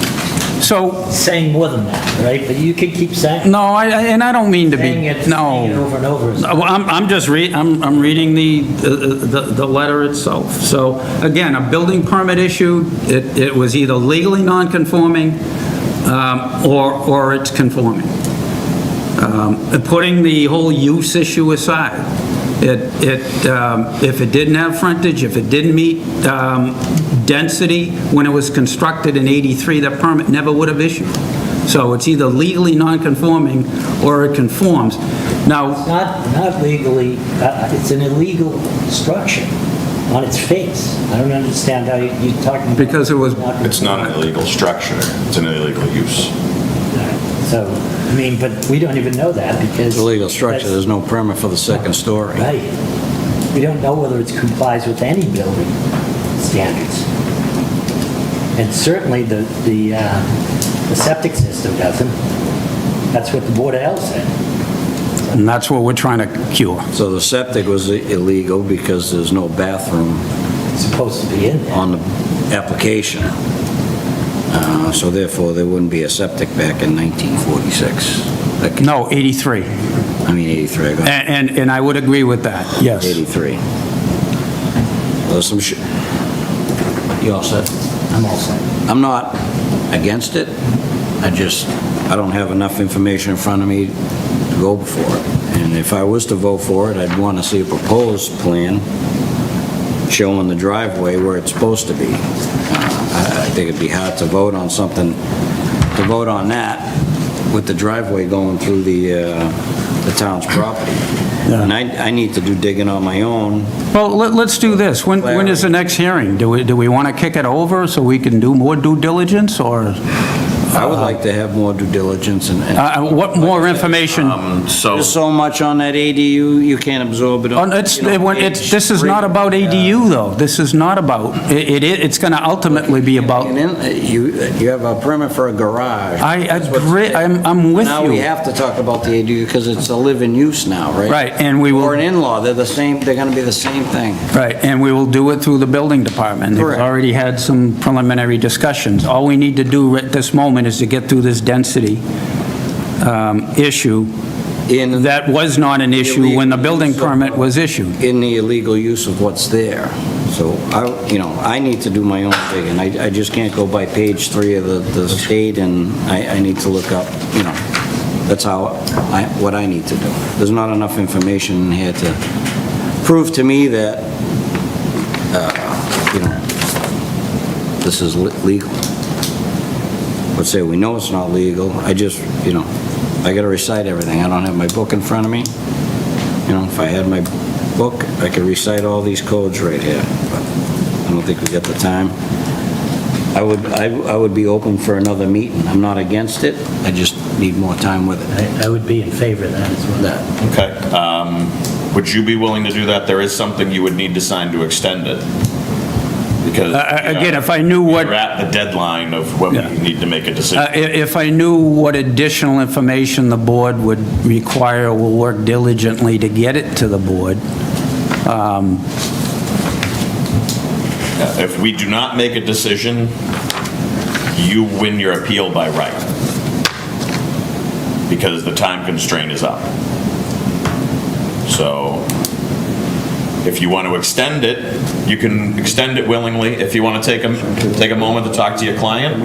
So, Saying more than that, right? But you can keep saying, no, I don't mean to be, saying it no. over and over. Well, I'm just I'm reading the letter itself. So, again, a building permit issue, it was either legally non-conforming, or it's conforming. Putting the whole use issue aside, if it didn't have frontage, if it didn't meet density when it was constructed in '83, that permit never would have issued. So it's either legally non-conforming or it conforms. Now, Not legally, it's an illegal structure on its face. I don't understand how you're talking about. Because it was- It's not an illegal structure, it's an illegal use. So, I mean, but we don't even know that because. It's a legal structure, that's- there's no permit for the second story. Right. We don't know whether it complies with any building standards. And certainly the septic system doesn't. That's what the Board of Health said. And that's what we're trying to cure. So the septic was illegal because there's no bathroom It's supposed to be in there. on the application. So therefore, there wouldn't be a septic back in 1946. No, 83. I mean, 83, I got And I would agree with that, yes. 83. There's some you all set? I'm all set. I'm not against it. I don't have enough information in front of me to go before it. And if I was to vote for it, I'd want to see a proposed plan showing the driveway where it's supposed to be. I think it'd be hard to vote on something, to vote on that with the driveway going through the town's property. And I need to do digging on my own. Well, let's do this. When is the next hearing? Do we want to kick it over so we can do more due diligence, or I would like to have more due diligence and what more information? there's so much on that ADU, you can't absorb it. Oh, this is not about ADU, though. This is not about, it's going to ultimately be about, You have a permit for a garage. I agree, I'm with Now we you. have to talk about the ADU because it's a live-in use now, right? Right, and we will. Or an in-law, they're going to be the same thing. Right, and we will do it through the building department. They've Correct. already had some preliminary discussions. All we need to do at this moment is to get through this density issue. That was not an issue when the building permit was issued. In the illegal use of what's there. So, I need to do my own digging. I just can't go by page 3 of the state, and I need to look up, that's what I need to do. There's not enough information in here to prove to me that, this is legal. Let's say we know it's not legal, I just, I gotta recite everything. I don't have my book in front of me. If I had my book, I could recite all these codes right here, but I don't think we got the time. I would be open for another meeting. I'm not against it, I just need more time with it. I would be in favor of that as well. That, Okay. Would you be willing to do that? There is something you would need to sign to extend it. Because, Again, if I knew what. we're at the deadline of when we need to make a decision. If I knew what additional information the board would require, we'll work diligently to get it to the board. If we do not make a decision, you win your appeal by right. Because the time constraint is up. So, if you want to extend it, you can extend it willingly. If you want to take a moment to talk to your client.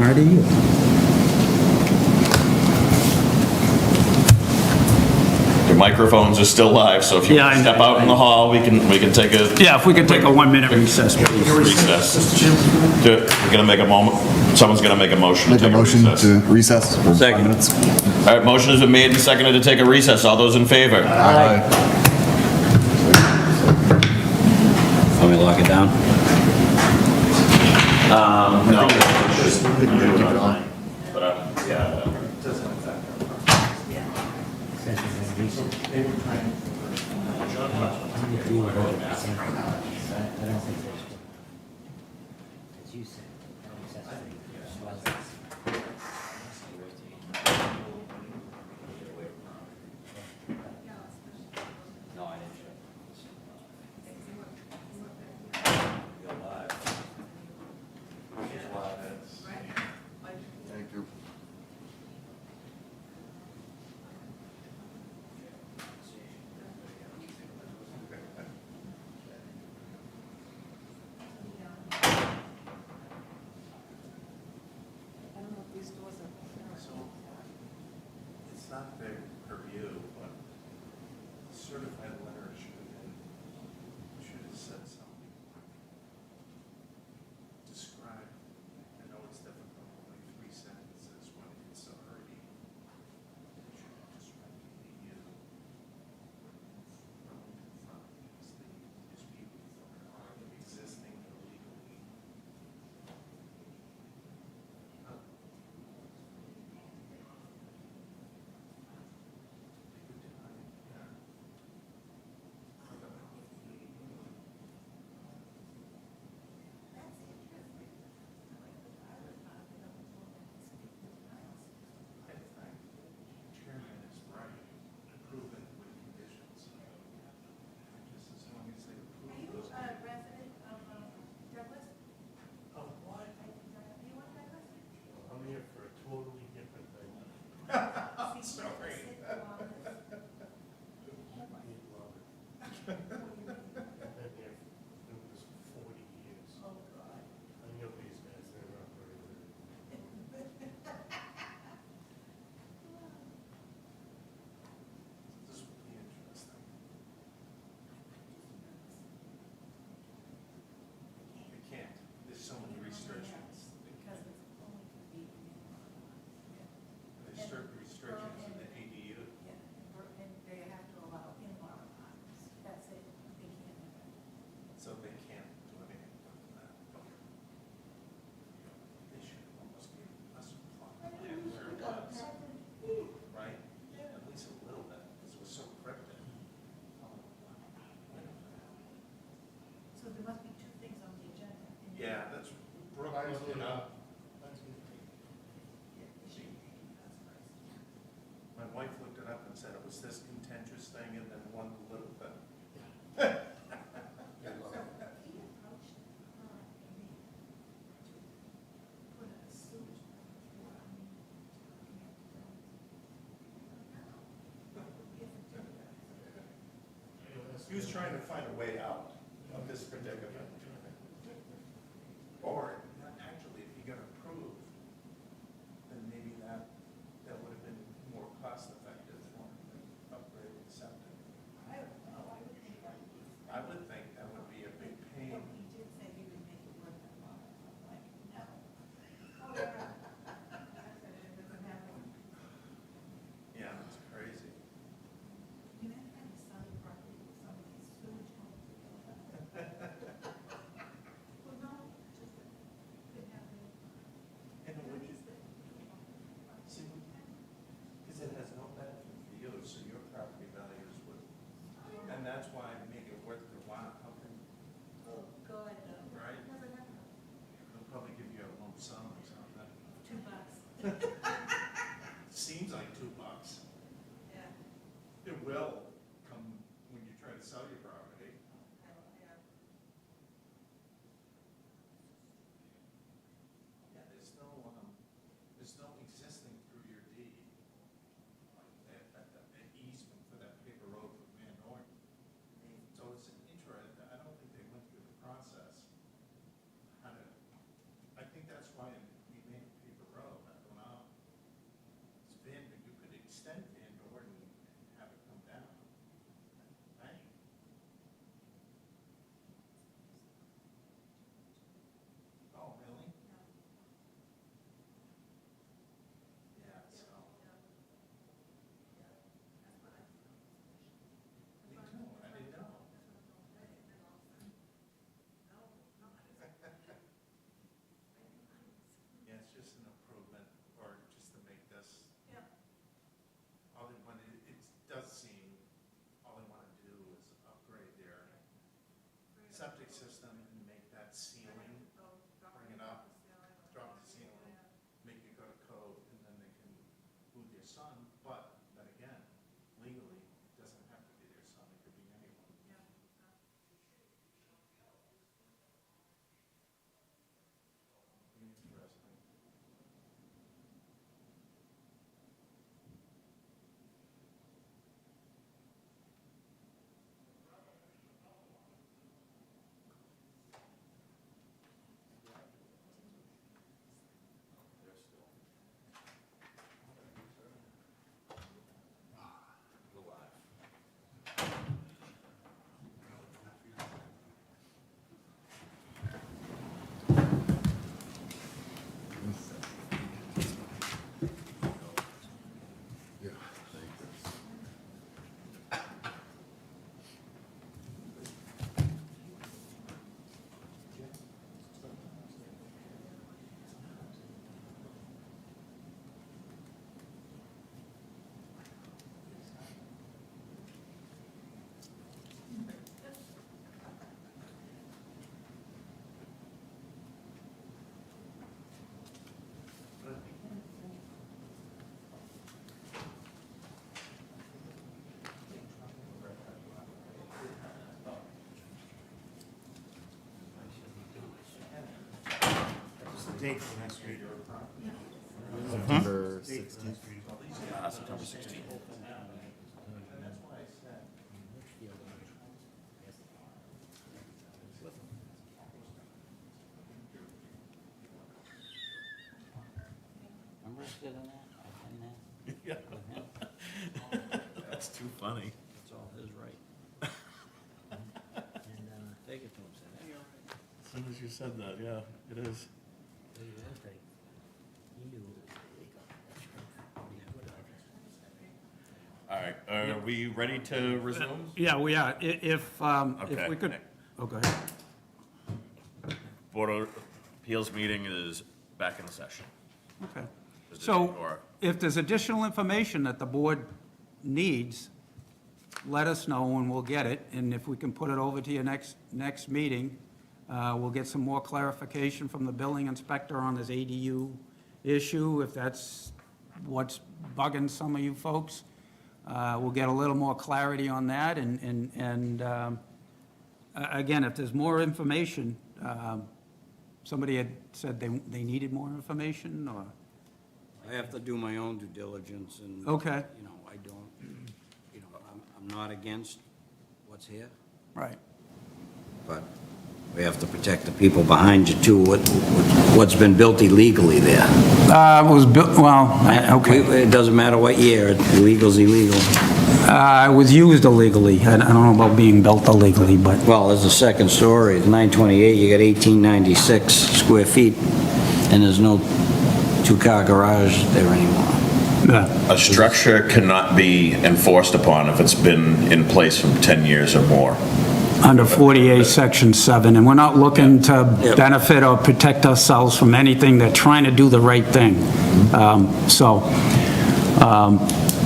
Your microphones are still live, so if you Yeah, want to step out in the hall, we can take a. Yeah, if we could take a 1-minute recess, please. Recess. We're gonna make a moment, someone's gonna make a motion to Make a take a motion recess. to recess for 5 Second. minutes. All right, motion has been made and seconded to take a recess. All those in favor? Aye. let me lock it down. No. Keep it on. But, yeah. Thank you. It's not their purview, but certified letter should have said something. Describe, I know it's difficult, like 3 sentences when it's already, should have described the EU. Is the dispute existing illegally? Yeah, that's, Brooke looked it up. My wife looked it up and said it was this contentious thing and then one little thing. He was trying to find a way out of this predicament. Or, actually, if he got approved, then maybe that would have been more cost effective for him than upgrading the septic. I would think that would be a big pain. He did say he would make it worth that long. I'm like, no. Yeah, it's crazy. You know, kind of selling property with some of these sewage homes. Well, no, just that could happen. And it would, see, because it has no benefit for you, so your property values would, and that's why I make it worth your while, how can, Oh, God. right? Never happened. They'll probably give you a lump sum or something. $2. Seems like $2. Yeah. It will come when you try to sell your property. Yeah, there's no existing through your deed, like an easement for that paper road from Van Norton. So it's an interest, I don't think they went through the process. How to, I think that's why we made a paper road, I don't know. It's Van, you could extend Van Norton and have it come down. Right? Oh, really? Yeah, so. Me too, I didn't know. Yeah, it's just an improvement, or just to make this. Yeah. All they want, it does seem, all they want to do is upgrade their septic system and make that ceiling, bring it up, drop the ceiling, make it go to code, and then they can move their son, but then again, legally, it doesn't have to be their son, it could be anyone. Interesting. Yeah, thank you. Date for next week. September Date for 16th. next week. September 16th. And that's why I said, I'm interested in that. That's too funny. It's all his right. And, Take it to him, say that. As soon as you said that, yeah, it is. All right, are we ready to resume? Yeah, we are. If Okay. we could, oh, go ahead. Board of Appeals meeting is back in session. Okay. Is it- So or- if there's additional information that the board needs, let us know and we'll get it. And if we can put it over to your next meeting, We'll get some more clarification from the building inspector on this ADU issue, if that's what's bugging some of you folks. We'll get a little more clarity on that, and again, if there's more information, somebody had said they needed more information, or? I have to do my own due diligence, and, Okay. I don't, I'm not against what's here, Right. but we have to protect the people behind you, too, what's been built illegally there. It was built, well, okay. It doesn't matter what year, illegal's illegal. It was used illegally. I don't know about being built illegally, but, Well, there's a second story, it's 928, you got 1896 square feet, and there's no two-car garage there anymore. yeah. A structure cannot be enforced upon if it's been in place for 10 years or more. Under 48, Section 7, and we're not looking to Yeah. benefit or protect ourselves from anything. They're trying to do the right thing.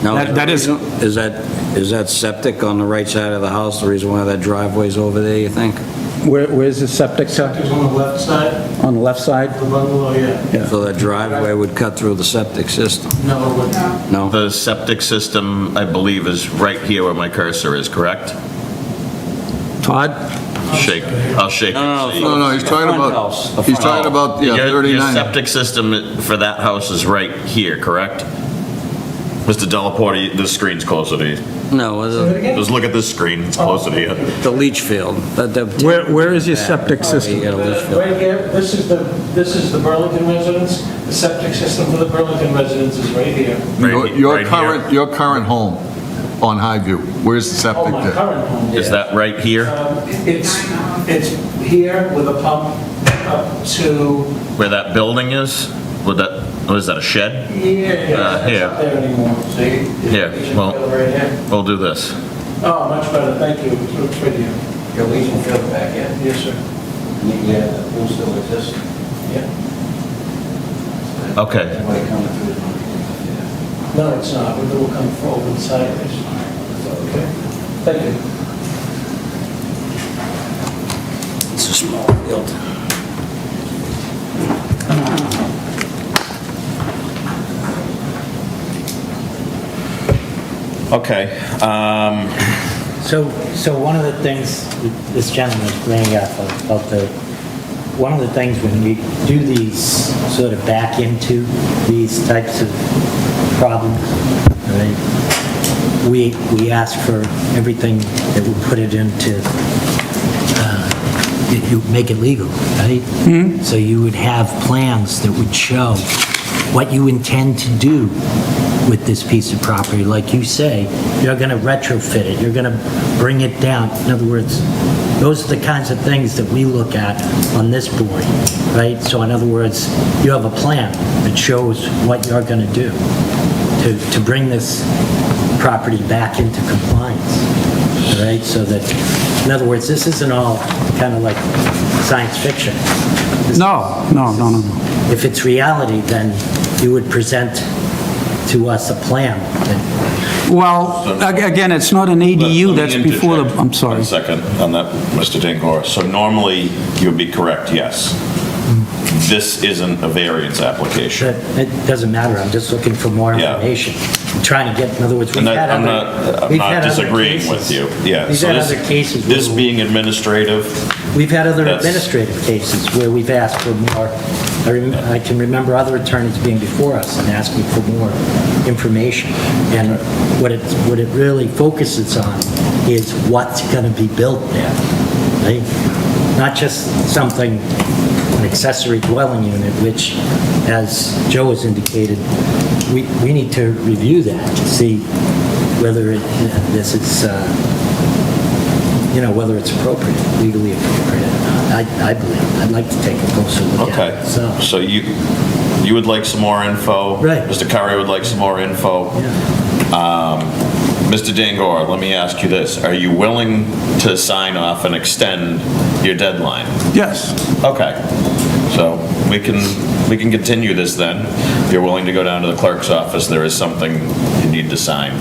Now, That is, Is that septic on the right side of the house, the reason why that driveway's over there, you think? where's the septic, sir? It's on the left side, On the left side? the bungalow, yeah. So that driveway would cut through the septic system? No, it wouldn't. No? The septic system, I believe, is right here where my cursor is, correct? Todd? I'll shake No, it. see. No, he's talking front about, house, the he's front talking about, yeah, Your 39. septic system for that house is right here, correct? Mr. Delaporte, this screen's closer to you. No, Just look at this screen, it's closer to you. the leach field. Where is your septic You system? got a leach field. Right here, this is the Burlington residence. The septic system for the Burlington residence is right here. Your Right here. your current home on Highview, where's the Oh, septic my there? current home. Is that right here, It's here with a pump up to, where that building is? Would that, what is that, a shed? yeah, it's not here. there anymore, see? Here, Leaching well- field right here. We'll do this. Oh, much better, thank you, it's right here. Your leaching field back in? Yes, sir. Yeah, the pool still exists. Yeah. Okay. No, it's not, it will come forward sideways. Okay, thank you. It's a small field. Okay, So one of the things this gentleman is bringing up about one of the things when we do these, sort of back into these types of problems, right, we ask for everything that would put it into, you make it legal, right? So you would have plans that would show what you intend to do with this piece of property. Like you say, you're going to retrofit it, you're going to bring it down. In other words, those are the kinds of things that we look at on this board, right? So in other words, you have a plan that shows what you're going to do to bring this property back into compliance, right? So that, in other words, this isn't all kind of like science fiction. No. If it's reality, then you would present to us a plan that Well, again, it's not an ADU, that's before the, I'm sorry. 1 second on that, Mr. Dangor. So normally, you would be correct, yes. This isn't a variance application. It doesn't matter, I'm just looking for more Yeah. information. I'm trying to get, in other words, we've And had I'm other... not disagreeing with you, yeah. We've So had this- other cases. This where being administrative, We've had other That's- administrative cases where we've asked for more. I can remember other attorneys being before us and asking for more information. And what it really focuses on is what's going to be built there, right? Not just something, an accessory dwelling unit, which, as Joe has indicated, we need to review that to see whether this is, whether it's appropriate, legally appropriate. I believe, I'd like to take a closer look at okay. it. So, You would like some more info? Right. Mr. Curry would like some more info? yeah. Mr. Dangor, let me ask you this. Are you willing to sign off and extend your deadline? Yes. Okay, so we can continue this then. If you're willing to go down to the clerk's office, there is something you need to sign,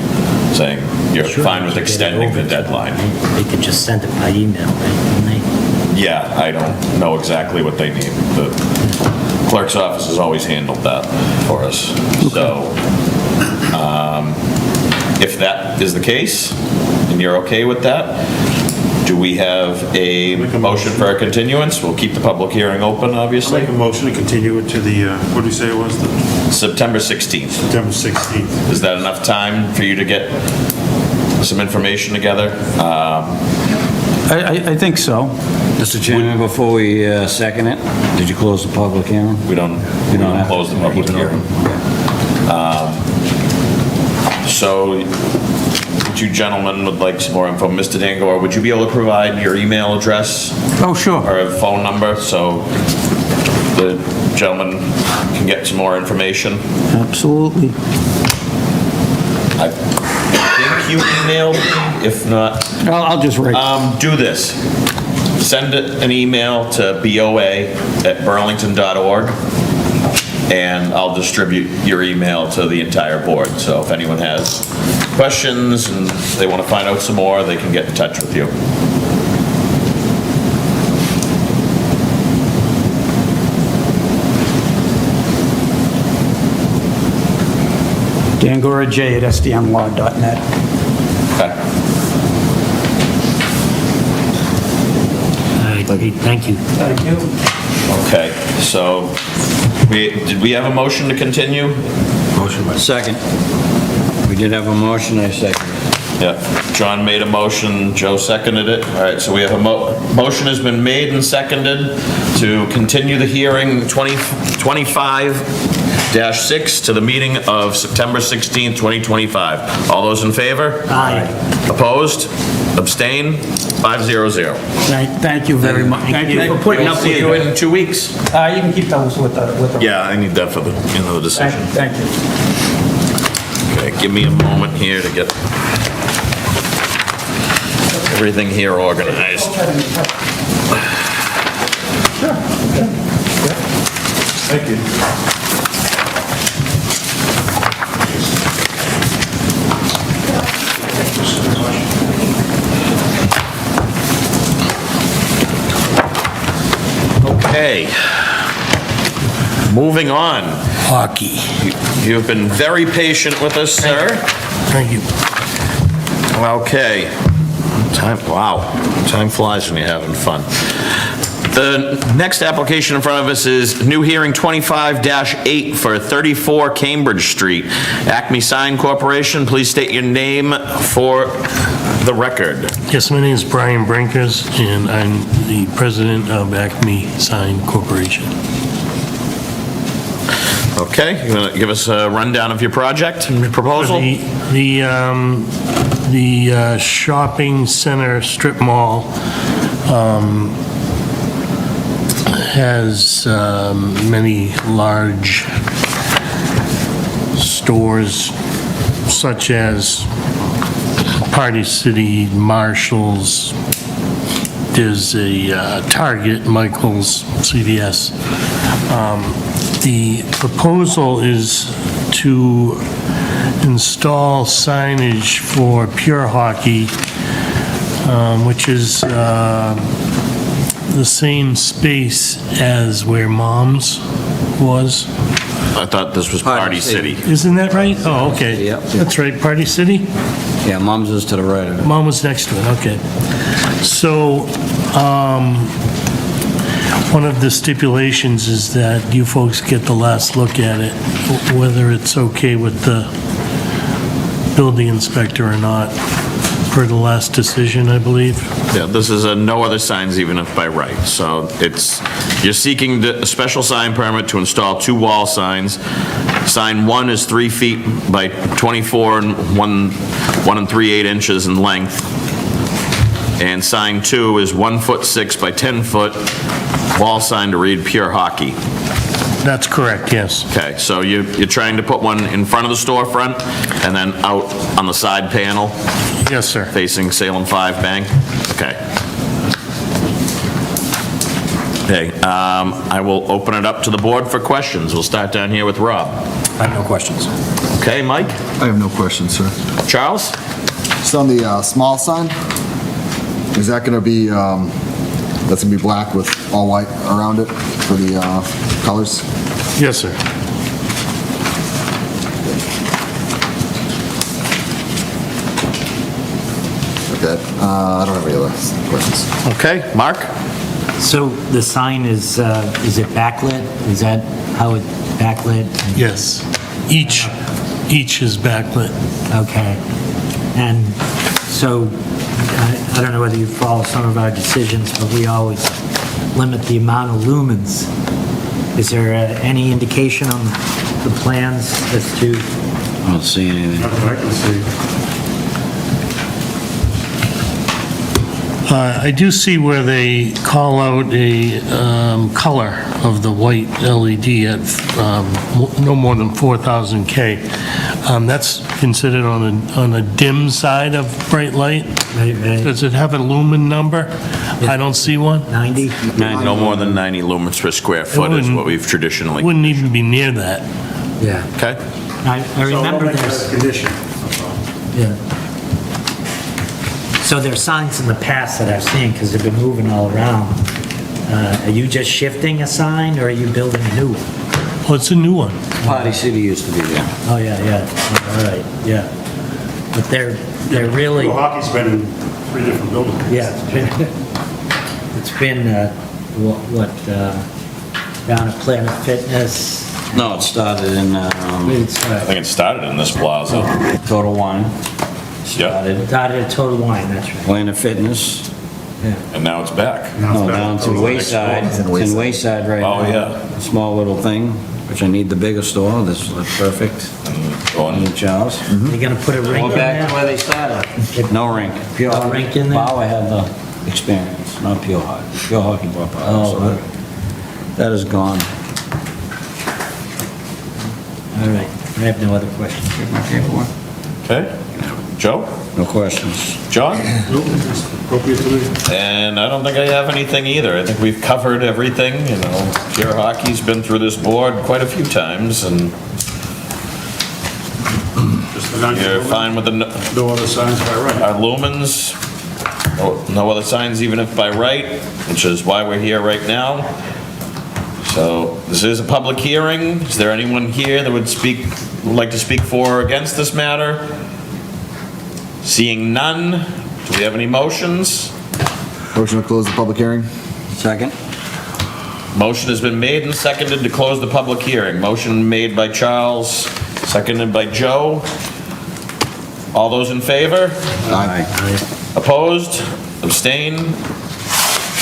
saying you're Sure, fine with get it extending over the to them, deadline. right? They could just send it by email, right? Couldn't they? Yeah, I don't know exactly what they need. The clerk's office has always handled that for us. So, if that is the case, and you're okay with that, do we have a motion for a continuance? We'll keep the public hearing open, I'll obviously. make a motion to continue it to the, what did we say it was, the September 16th. September 16th? Is that enough time for you to get some information together? I think so. Mr. Chairman, before we second it, did you close the public hearing? We don't have close the to. public Keep it hearing. So, you gentlemen would like some more info. Mr. Dangor, would you be able to provide your email address Oh, sure. or phone number so the gentleman can get some more information? Absolutely. I think you emailed me, if not, I'll just write. do this. Send an email to boa@burlington.org, and I'll distribute your email to the entire board. So if anyone has questions and they want to find out some more, they can get in touch with you. DangoraJ@sdnlaw.net. Okay. All right, great, thank you. Thank you. Okay, so did we have a motion to continue? Second. We did have a motion, I second. Yeah, John made a motion, Joe seconded it. All right, so we have a motion has been made and seconded to continue the hearing 25-6 to the meeting of September 16th, 2025. All those in favor? Aye. Opposed? Abstain? 500. Thank you very much. Thank you for putting We'll up see with you it. in 2 weeks. You can keep those with the. Yeah, I need that for the, the decision. Thank you. Okay, give me a moment here to get everything here organized. Thank you. Okay. Moving on. Hockey. You've been very patient with us, sir. Thank you. Okay. Wow, time flies when you're having fun. The next application in front of us is new hearing 25-8 for 34 Cambridge Street. Acme Sign Corporation, please state your name for the record. Yes, my name is Brian Brinkers, and I'm the president of Acme Sign Corporation. Okay, you want to give us a rundown of your project and your proposal? The shopping center strip mall has many large stores such as Party City, Marshalls, there's a Target, Michael's, CVS. The proposal is to install signage for Pure Hockey, which is the same space as where Mom's was. I thought this was Party City. Isn't that right? Oh, okay. Yep. That's right, Party City? Yeah, Mom's is to the right of it. Mom was next to it, okay. So, one of the stipulations is that you folks get the last look at it, whether it's okay with the building inspector or not, per the last decision, I believe. Yeah, this is a no other signs even if by right. So you're seeking a special sign permit to install 2 wall signs. Sign 1 is 3 feet by 24 and 1 3/8 inches in length. And sign 2 is 1 foot 6 by 10 foot wall sign to read Pure Hockey. That's correct, yes. Okay, so you're trying to put one in front of the storefront and then out on the side panel Yes, sir. facing Salem 5 Bank? Okay. Okay, I will open it up to the board for questions. We'll start down here with Rob. I have no questions. Okay, Mike? I have no questions, sir. Charles? Just on the small sign, is that going to be That's gonna be black with all white around it for the colors? Yes, sir. Okay, I don't have any other questions. Okay, Mark? So the sign is it backlit? Is that how it backlit? Yes. Each is backlit. Okay. And so, I don't know whether you follow some of our decisions, but we always limit the amount of lumens. Is there any indication on the plans as to, I don't see anything. Nothing I can see. I do see where they call out a color of the white LED at no more than 4,000 K. That's considered on a dim side of bright light? Does it have a lumen number? I don't see one. 90? No more than 90 lumens per square foot is what we've traditionally, Wouldn't even be near that. Yeah. okay? I remember there's, Condition. yeah. So there's signs in the past that I've seen, because they've been moving all around. Are you just shifting a sign, or are you building a new one? Well, it's a new one. Party City used to be there. Oh, yeah. All right, yeah. But they're really, Well, hockey's been in 3 different buildings. yeah, it's been, down at Planet Fitness. No, it started in It's, I think it started in this plaza. Total Wine. Yeah, Started at Total Wine, that's right. Planet Fitness. and now it's back. No, down to Wayside. It's in It's in Wayside. Wayside right now. Oh, yeah. A small little thing, which I need the bigger store. This looks perfect. Going- New Charles. You gonna put a rink Going in back to there? where they started. No rink. Pure No rink in there? Bauer had the experience, not Pure Hockey. Pure Hockey brought Bauer. Oh, so that is gone. All right, I have no other questions. Take my paperwork. Okay, Joe? No questions. John? Nope, it's appropriate to me. And I don't think I have anything either. I think we've covered everything, you know. Pure Hockey's been through this board quite a few times, and Just the 90 you're lumens. fine with the, No other signs by right. our lumens, no other signs even if by right, which is why we're here right now. So this is a public hearing. Is there anyone here that would like to speak for or against this matter? Seeing none, do we have any motions? Motion to close the public hearing? Second? Motion has been made and seconded to close the public hearing. Motion made by Charles, seconded by Joe. All those in favor? Aye. Opposed? Abstain?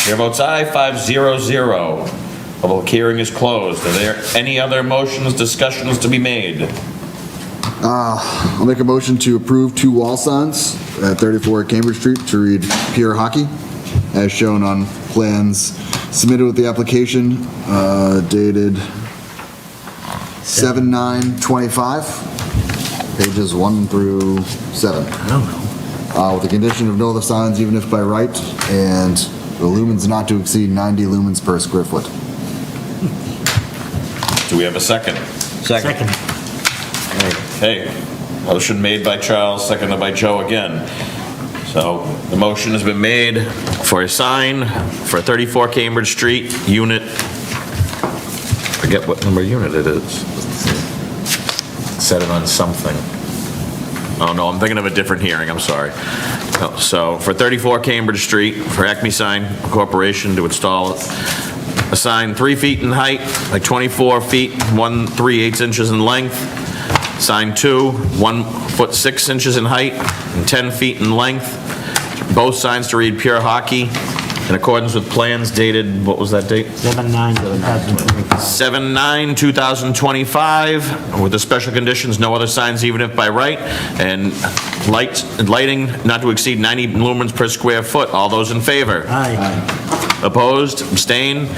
Chair votes aye, 5-0-0. Public hearing is closed. Are there any other motions, discussions to be made? I'll make a motion to approve 2 wall signs at 34 Cambridge Street to read Pure Hockey, as shown on plans submitted with the application, dated 7/9/25, pages 1 through 7. I don't know. With the condition of no other signs, even if by right, and the lumens not to exceed 90 lumens per square foot. Do we have a second? Second. Okay, motion made by Charles, seconded by Joe again. So the motion has been made for a sign for 34 Cambridge Street, unit, forget what number unit it is. Set it on something. Oh, no, I'm thinking of a different hearing, I'm sorry. No, so for 34 Cambridge Street, for Acme Sign Corporation to install a sign 3 feet in height, like 24 feet, 1 3/8 inches in length. Sign 2, 1 foot 6 inches in height and 10 feet in length. Both signs to read Pure Hockey in accordance with plans dated, what was that date? 7/9/2025. 7/9/2025, with the special conditions, no other signs even if by right, and lighting not to exceed 90 lumens per square foot. All those in favor? Aye. Opposed? Abstain?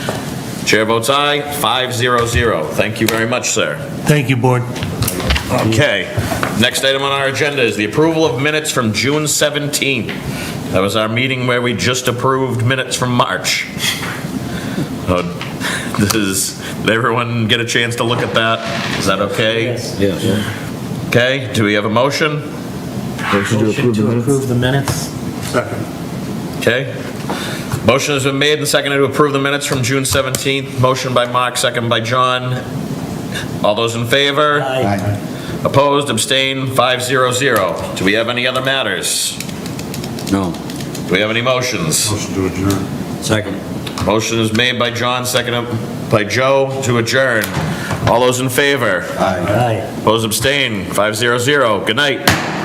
Chair votes aye, 5-0-0. Thank you very much, sir. Thank you, board. Okay, next item on our agenda is the approval of minutes from June 17th. That was our meeting where we just approved minutes from March. Did everyone get a chance to look at that? Is that okay? Yes. Yes. Okay, do we have a motion? Motion to Motion approve the to minutes? approve the minutes? Second. Okay. Motion has been made and seconded to approve the minutes from June 17th. Motion by Mark, second by John. All those in favor? Opposed, abstained, 500. Do we have any other matters? No. Do we have any motions? Motion to adjourn. Second. Motion is made by John, seconded by Joe to adjourn. All those in favor? Aye. Opposed, abstained, 500. Good night.